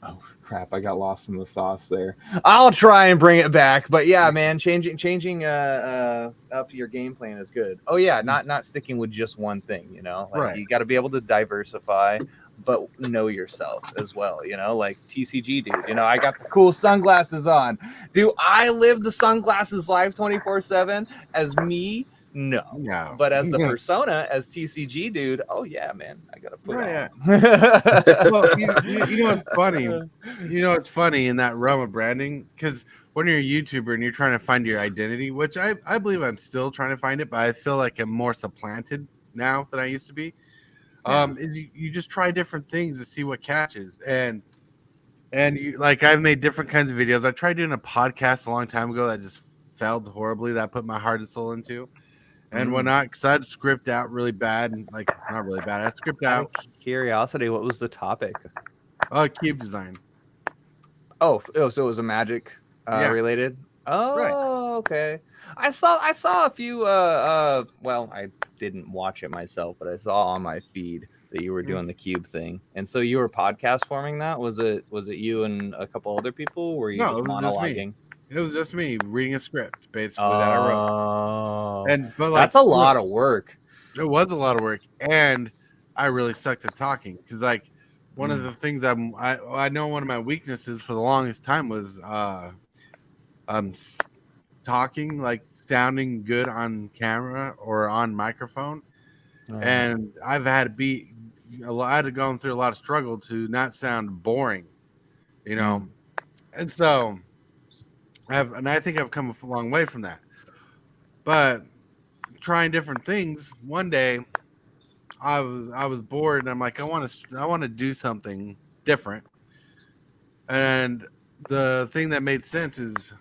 Oh crap! I got lost in the sauce there. I'll try and bring it back, but yeah, man, changing up your game plan is good. Oh yeah, not sticking with just one thing. You know, like Right. you got to be able to diversify, but know yourself as well. You know, like TCG dude. You know, I got the cool sunglasses on. Do I live the sunglasses life 24/7 as me? No. No. But as the persona, as TCG dude, oh yeah, man, I gotta put Right, on. Well, you know what's funny? You know what's funny in that realm of branding? Because when you're a YouTuber and you're trying to find your identity, which I believe I'm still trying to find it, but I feel like I'm more supplanted now than I used to be. Is you just try different things to see what catches, and you like I've made different kinds of videos. I tried doing a podcast a long time ago that just failed horribly. That I put my heart and soul into. And whatnot, because I'd script out really bad, and like not really bad. I script out. Curiosity, what was the topic? Cube design. Oh, so it was a magic related. Oh, Right. Okay. I saw a few. Well, I didn't watch it myself, but I saw on my feed that you were doing the cube thing, and so you were podcast forming that. Was it you and a couple other people? Or were you just monologuing? It was just me reading a script, basically, that I wrote. But that's a lot of work. It was a lot of work, and I really sucked at talking because, like, one of the things I know one of my weaknesses for the longest time was talking, like sounding good on camera or on microphone, and I've had to go through a lot of struggle to not sound boring, you know, and so. I think I've come a long way from that. But trying different things, one day I was bored and I'm like, I want to do something different. And the thing that made sense is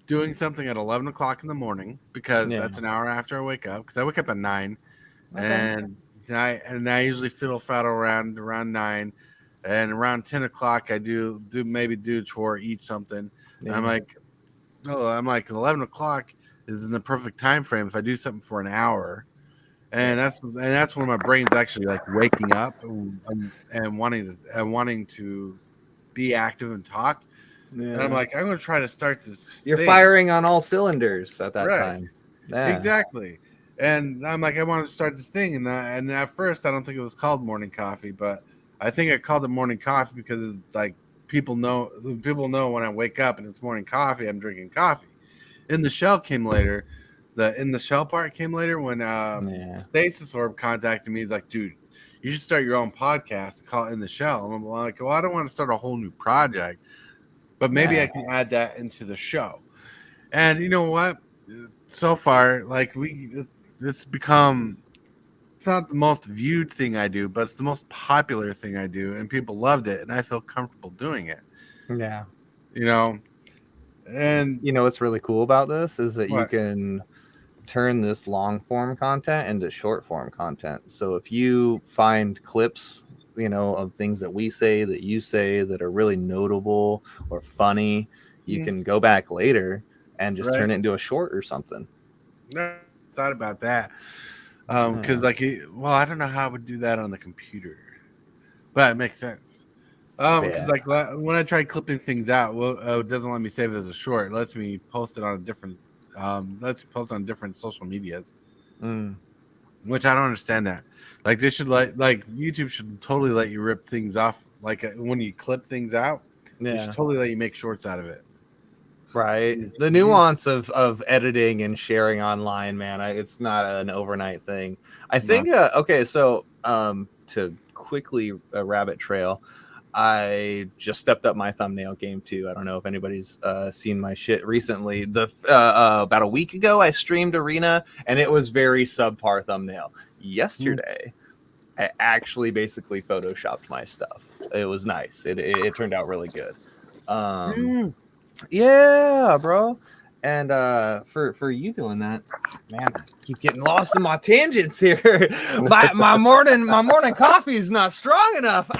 doing something at 11 o'clock in the morning, because that's an hour after I wake up, because I wake up at 9. And I usually fiddle faddle around 9, and around 10 o'clock I do a chore, eat something. And I'm like 11 o'clock is in the perfect time frame if I do something for an hour, and that's when my brain's actually like waking up and wanting to be active and talk. And I'm like, I'm going to try to start this. You're firing on all cylinders at that time. Exactly. And I'm like, I want to start this thing, and at first I don't think it was called Morning Coffee, but I think I called it Morning Coffee because it's like. People know when I wake up and it's morning coffee, I'm drinking coffee. In the Shell came later. The In the Shell part came later when Stasis Orb contacted me. He's like, dude, you should start your own podcast and call it In the Shell. And I'm like, well, I don't want to start a whole new project, but maybe I can add that into the show. And you know what? So far, like it's become. It's not the most viewed thing I do, but it's the most popular thing I do, and people loved it, and I feel comfortable doing it. Yeah. You know, and you know what's really cool about this is that you can turn this long form content into short form content. So if you find clips, you know, of things that we say, that you say, that are really notable or funny, you can go back later and just turn it into a short or something. I thought about that. Because I don't know how I would do that on the computer, but it makes sense. Because like when I try clipping things out, it doesn't let me save it as a short. It lets me post it on different social medias, which I don't understand that. Like they should like YouTube should totally let you rip things off. Like when you clip things out, they should totally let you make shorts out of it. Right. The nuance of editing and sharing online, man, it's not an overnight thing. I think, so to quickly rabbit trail, I just stepped up my thumbnail game too. I don't know if anybody's seen my shit recently. About a week ago, I streamed Arena, and it was very subpar thumbnail. Yesterday, I actually basically photoshopped my stuff. It was nice. It turned out really good. Yeah, bro. And for you doing that, man, I keep getting lost in my tangents here. my morning coffee is not strong enough.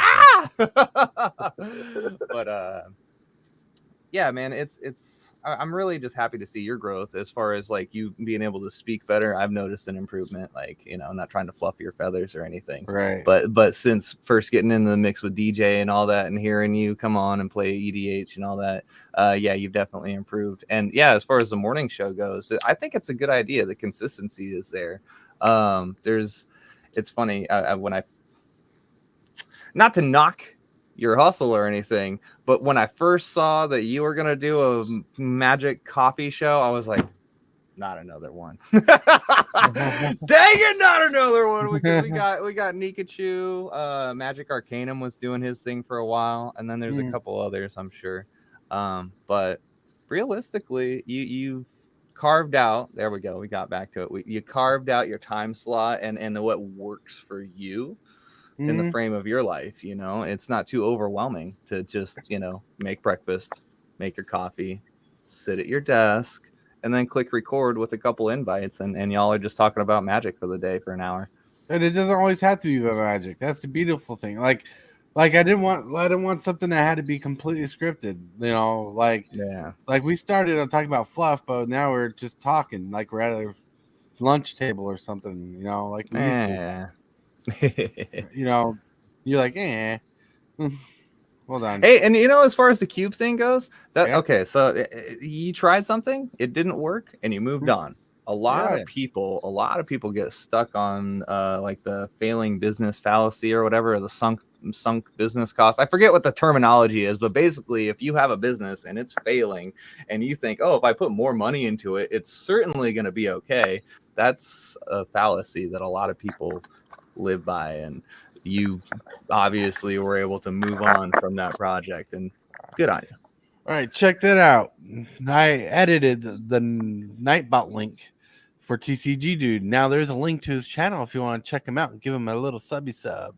But yeah, man, I'm really just happy to see your growth as far as like you being able to speak better. I've noticed an improvement, like, you know, I'm not trying to fluff your feathers or anything, Right. but since first getting in the mix with DJ and all that and hearing you come on and play EDH and all that, yeah, you've definitely improved. And yeah, as far as the morning show goes, I think it's a good idea. The consistency is there. It's funny when I, not to knock your hustle or anything, but when I first saw that you were gonna do a magic coffee show, I was like, not another one. Dang it, not another one. Because we got Nikachu, Magic Arcanum was doing his thing for a while, and then there's a couple others, I'm sure. But realistically, you've carved out, there we go, we got back to it. You carved out your time slot and what works for you in the frame of your life. You know, it's not too overwhelming to just, you know, make breakfast, make your coffee, sit at your desk, and then click record with a couple invites, and y'all are just talking about Magic for the day for an hour. And it doesn't always have to be about Magic. That's the beautiful thing. Like I didn't want something that had to be completely scripted. You know, like we started on talking about Fluff, but now we're just talking like we're at a lunch table or something. You know, like we used to. You know, you're like, hold on. Hey, and you know, as far as the cube thing goes, okay, so you tried something, it didn't work, and you moved on. A lot of people get stuck on like the failing business fallacy or whatever, or the sunk business cost. I forget what the terminology is, but basically, if you have a business and it's failing, and you think, oh, if I put more money into it, it's certainly going to be okay. That's a fallacy that a lot of people live by, and you obviously were able to move on from that project, and good on you. All right, check that out. I edited the Nightbot link for TCG Dude. Now there's a link to his channel if you want to check him out and give him a little subby sub.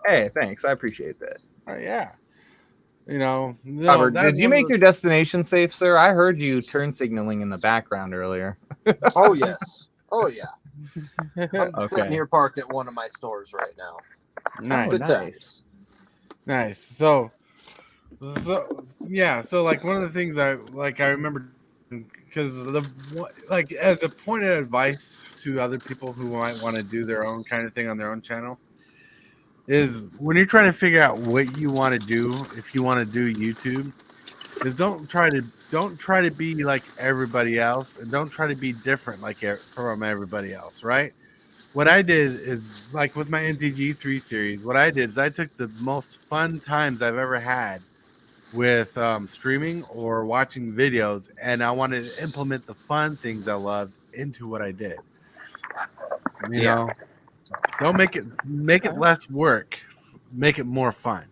Hey, thanks. I appreciate that. Yeah. You know, Robert, did you make your destination safe, sir? I heard you turn signaling in the background earlier. Oh, yes. Oh, yeah. I'm sitting here parked at one of my stores right now. Nice. Nice. So yeah. So like one of the things I remember, because like as a point of advice to other people who might want to do their own kind of thing on their own channel, is when you're trying to figure out what you want to do, if you want to do YouTube, is don't try to be like everybody else, and don't try to be different like from everybody else, right? What I did is, like with my MTG3 series, what I did is I took the most fun times I've ever had with streaming or watching videos, and I wanted to implement the fun things I loved into what I did. You know, don't make it less work, make it more fun.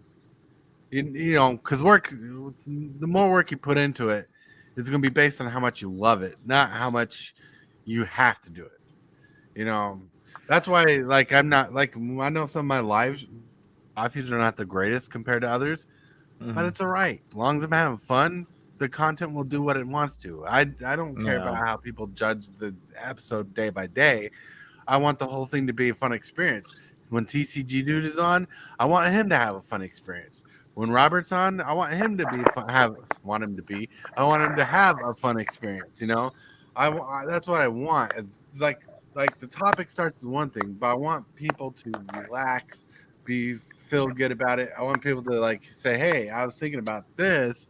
You know, because the more work you put into it, it's going to be based on how much you love it, not how much you have to do it. You know, that's why, like, I'm not, like, I know some of my lives are not the greatest compared to others, but it's all right. As long as I'm having fun, the content will do what it wants to. I don't care about how people judge the episode day by day. I want the whole thing to be a fun experience. When TCG Dude is on, I want him to have a fun experience. When Robert's on, I want him to I want him to have a fun experience. You know, that's what I want. It's like the topic starts as one thing, but I want people to relax, feel good about it. I want people to like say, "Hey, I was thinking about this,"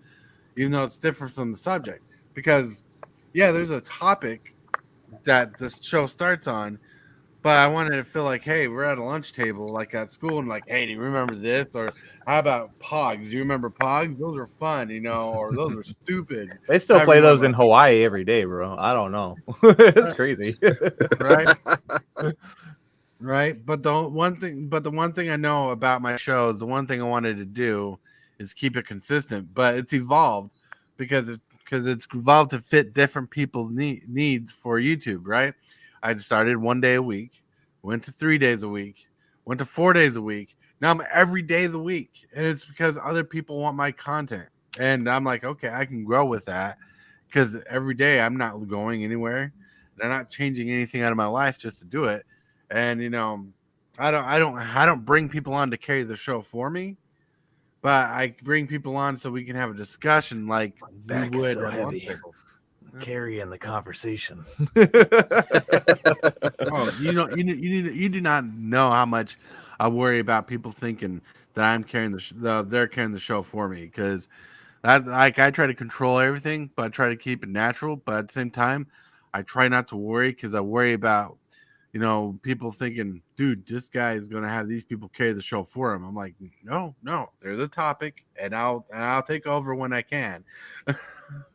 even though it's different from the subject. Because there's a topic that this show starts on, but I wanted to feel like, hey, we're at a lunch table, like at school, and like, hey, do you remember this? Or how about Pogs? Do you remember Pogs? Those are fun, you know, or those are stupid. They still play those in Hawaii every day, bro. I don't know. It's crazy. Right? Right. But the one thing I know about my show is the one thing I wanted to do is keep it consistent, but it's evolved because it's evolved to fit different people's needs for YouTube, right? I started 1 day a week, went to 3 days a week, went to 4 days a week. Now I'm every day of the week. And it's because other people want my content. And I'm like, okay, I can grow with that because every day I'm not going anywhere. And I'm not changing anything out of my life just to do it. And, you know, I don't bring people on to carry the show for me. but I bring people on so we can have a discussion like we Back is would so at a lunch heavy. table. Carrying the conversation. Oh, you do not know how much I worry about people thinking that I'm carrying they're carrying the show for me, because that, like, I try to control everything, but I try to keep it natural. But at the same time, I try not to worry, because I worry about, people thinking, dude, this guy is gonna have these people carry the show for him. I'm like, no, there's a topic, and I'll take over when I can.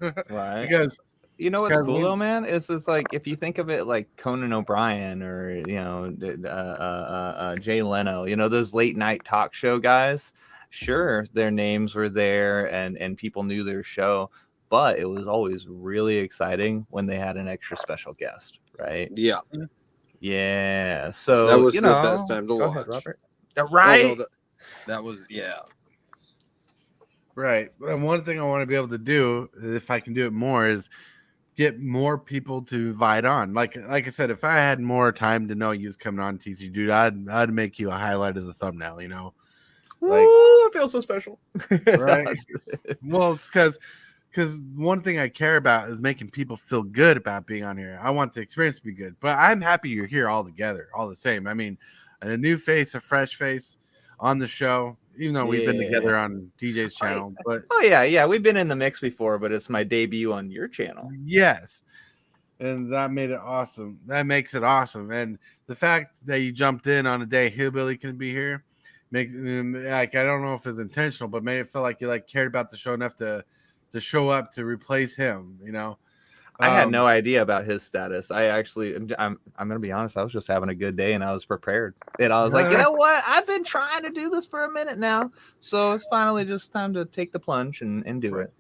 Right. Because you know what's cool when- though, man? It's just like if you think of it like Conan O'Brien or Jay Leno, those late night talk show guys. Sure, their names were there and people knew their show, but it was always really exciting when they had an extra special guest, right? Yeah, Yeah. So that was the best time to go watch. ahead, Robert. Right. Right. That was right. And one thing I want to be able to do, if I can do it more, is get more people to invite on. Like I said, if I had more time to know you was coming on, TC dude, I'd make you a highlight of the thumbnail. Like, Ooh, I feel so special. right? Well, it's because one thing I care about is making people feel good about being on here. I want the experience to be good, but I'm happy you're here all together, all the same. I mean, a new face, a fresh face on the show, even though we've been together on DJ's channel. But yeah, we've been in the mix before, but it's my debut on your channel. yes, and that made it awesome. That makes it awesome, and the fact that you jumped in on a day Hillbilly can be here makes, like, I don't know if it's intentional, but made it feel like you cared about the show enough to show up to replace him. I had no idea about his status. I'm gonna be honest, I was just having a good day and I was prepared. And I was like, you know what? I've been trying to do this for a minute now. So it's finally just time to take the plunge and do it.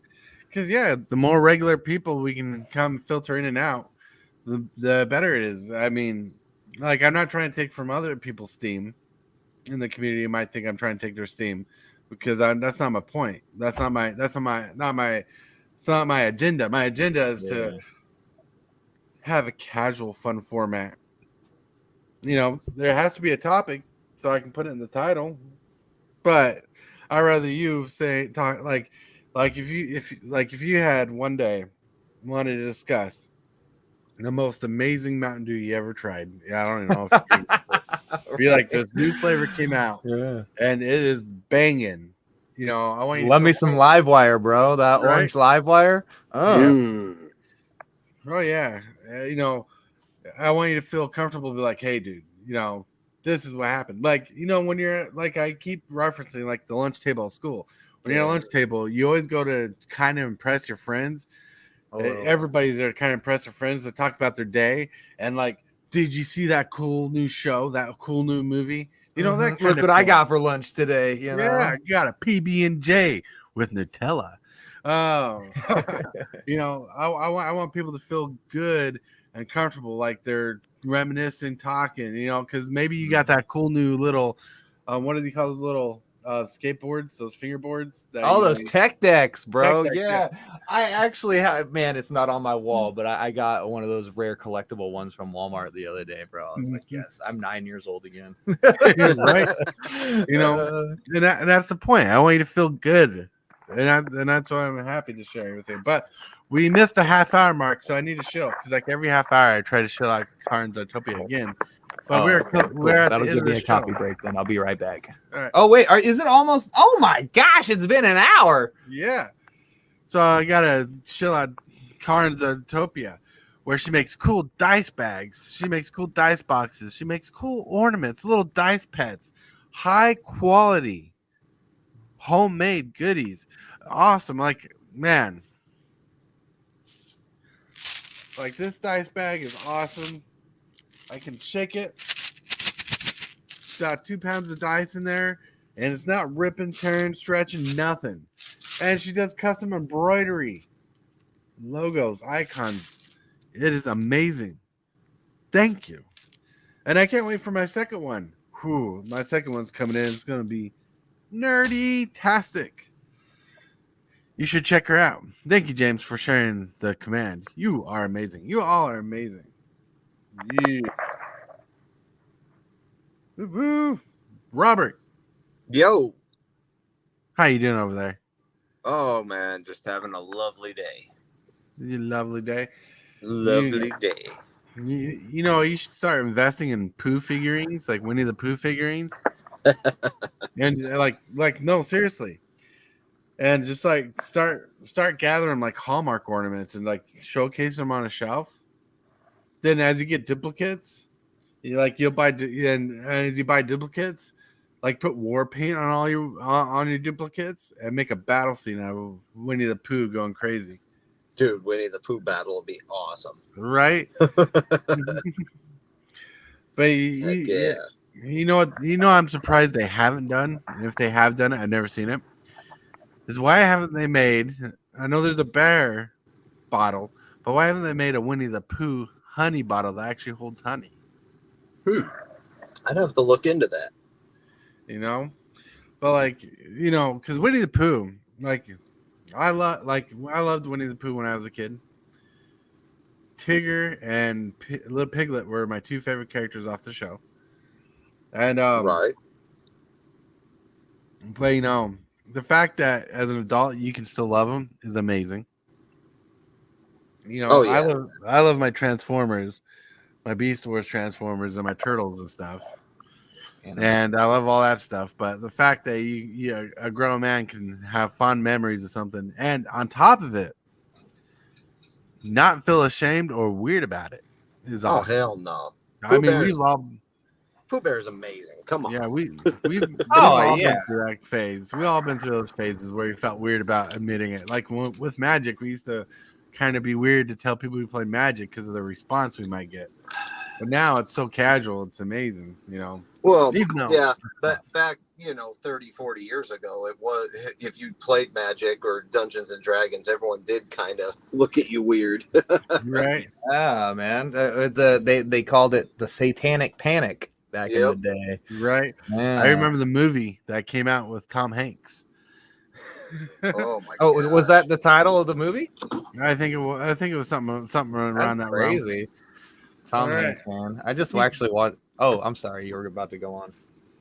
Because the more regular people we can come filter in and out, the better it is. I mean, like, I'm not trying to take from other people's steam in the community. You might think I'm trying to take their steam, because that's not my point. It's not my agenda. My agenda is to have a casual, fun format. There has to be a topic so I can put it in the title, but I'd rather you talk like if you had one day wanted to discuss the most amazing Mountain Dew you ever tried. Yeah, I don't even know if you be like, this new flavor came out, and it is banging. I want you to love me some live wire, bro. That orange live wire. Oh yeah. I want you to feel comfortable. Be like, hey, dude, this is what happened. Like, when you're like, I keep referencing like the lunch table at school. When you're at a lunch table, you always go to kind of impress your friends. Everybody's there to kind of impress their friends, to talk about their day, and like, did you see that cool new show, that cool new movie? That kind Look of what I got for lunch today. You know? I got a PB&J with Nutella. I want people to feel good and comfortable, like they're reminiscing, talking, because maybe you got that cool new little, what do they call those little skateboards, those fingerboards? Those tech decks, bro. Tech decks, yeah. I actually have, man, it's not on my wall, but I got one of those rare collectible ones from Walmart the other day, bro. I was like, yes, I'm 9 years old again. Right. And that's the point. I want you to feel good. And that's why I'm happy to share everything. But we missed a half-hour mark, so I need to show, because like every half hour I try to show like Carnes Utopia again. But we're at That'll the end give of me the a show. copy break, then I'll be right back. All right. Oh wait, is it almost? Oh my gosh, it's been an hour. Yeah. So I gotta chill out Carnes Utopia, where she makes cool dice bags. She makes cool dice boxes. She makes cool ornaments, little dice pets, high quality, homemade goodies. Awesome. Like, man. Like, this dice bag is awesome. I can shake it. It's got 2 pounds of dice in there, and it's not ripping, tearing, stretching, nothing. And she does custom embroidery, logos, icons. It is amazing. Thank you. And I can't wait for my second one. Whew, my second one's coming in. It's going to be nerdy-tastic. You should check her out. Thank you, James, for sharing the command. You are amazing. You all are amazing. Yeah. Woo-hoo. Robert. Yo. How you doing over there? Oh man, just having a lovely day. You lovely day. Lovely day. You know, you should start investing in Pooh figurines, like Winnie the Pooh figurines. And like no, seriously. And just like start gathering like Hallmark ornaments and like showcasing them on a shelf. Then as you get duplicates, you'll buy and as you buy duplicates, like put war paint on all your on your duplicates and make a battle scene out of Winnie the Pooh going crazy. Dude, Winnie the Pooh battle will be awesome. Right? But Yeah. you know what? You know, I'm surprised they haven't done. And if they have done it, I've never seen it. Is why haven't they made? I know there's a bear bottle, but why haven't they made a Winnie the Pooh honey bottle that actually holds honey? I'd have to look into that. You know, but like you know, because Winnie the Pooh, I loved Winnie the Pooh when I was a kid. Tigger and Little Piglet were my two favorite characters off the show. And Right. but you know, the fact that as an adult you can still love them is amazing. You know, Oh, yeah. I love my Transformers, my Beast Wars Transformers, and my Turtles and stuff. And I love all that stuff. But the fact that a grown man can have fond memories of something, and on top of it, not feel ashamed or weird about it is awesome. Oh hell no. I mean, we love. Pooh Bear is amazing. Come on. Yeah, we've been through that phase. We all been through those phases where we felt weird about admitting it. Like with Magic, we used to kind of be weird to tell people we play Magic because of the response we might get. But now it's so casual, it's amazing, you know. Well, No. yeah, but back, 30, 40 years ago, it was, if you played Magic or Dungeons and Dragons, everyone did kind of look at you weird. Right? Yeah, man. They called it the Satanic Panic back in the day. Right. Yeah. I remember the movie that came out with Tom Hanks. Oh my god. Oh, was that the title of the movie? I think it was something around That's that realm. crazy. Tom All right. Hanks, man. I just actually want. Oh, I'm sorry. You were about to go on.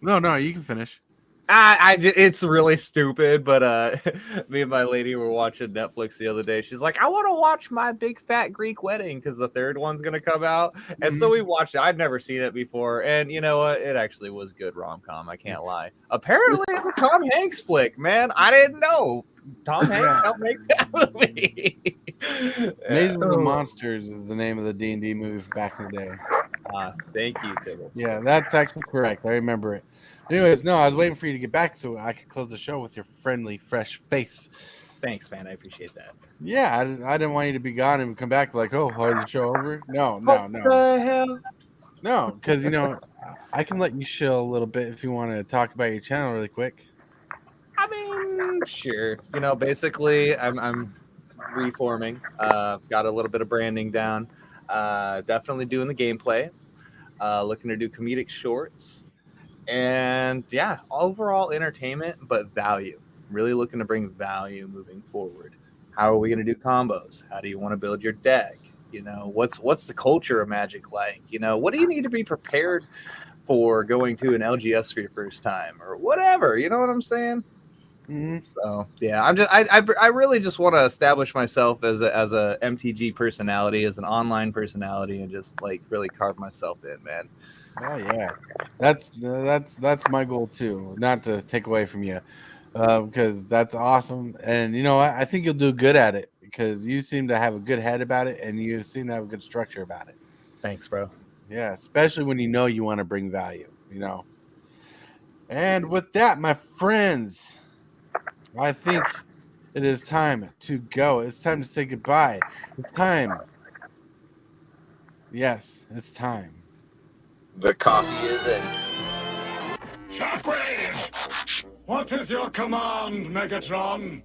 No, you can finish. It's really stupid, but me and my lady were watching Netflix the other day. She's like, I want to watch My Big Fat Greek Wedding because the third one's gonna come out, and so we watched it. I'd never seen it before, and you know what? It actually was good rom-com. I can't lie. Apparently, it's a Tom Hanks flick, man. I didn't know Tom Hanks helped make that movie. Amazing the Monsters is the name of the D&D movie from back in the day. Thank you, Tibble. Yeah, that's actually correct. I remember it. Anyways, no, I was waiting for you to get back so I could close the show with your friendly, fresh face. Thanks, man. I appreciate that. Yeah, I didn't want you to be gone and come back like, oh, is the show over? No. What the hell? No, because, I can let you chill a little bit if you want to talk about your channel really quick. I mean, sure. Basically, I'm reforming. Got a little bit of branding down. Definitely doing the gameplay. Looking to do comedic shorts. And yeah, overall entertainment, but value. Really looking to bring value moving forward. How are we going to do combos? How do you want to build your deck? What's the culture of Magic like? What do you need to be prepared for going to an LGS for your first time or whatever? You know what I'm saying? Mm-hmm. So yeah, I really just want to establish myself as a MTG personality, as an online personality, and just like really carve myself in, man. Oh yeah, that's my goal too. Not to take away from you, because that's awesome, and I think you'll do good at it because you seem to have a good head about it, and you seem to have a good structure about it. Thanks, bro. Yeah, especially when you want to bring value. And with that, my friends, I think it is time to go. It's time to say goodbye. It's time. Yes, it's time. The coffee is in. Shockwave! What is your command, Megatron?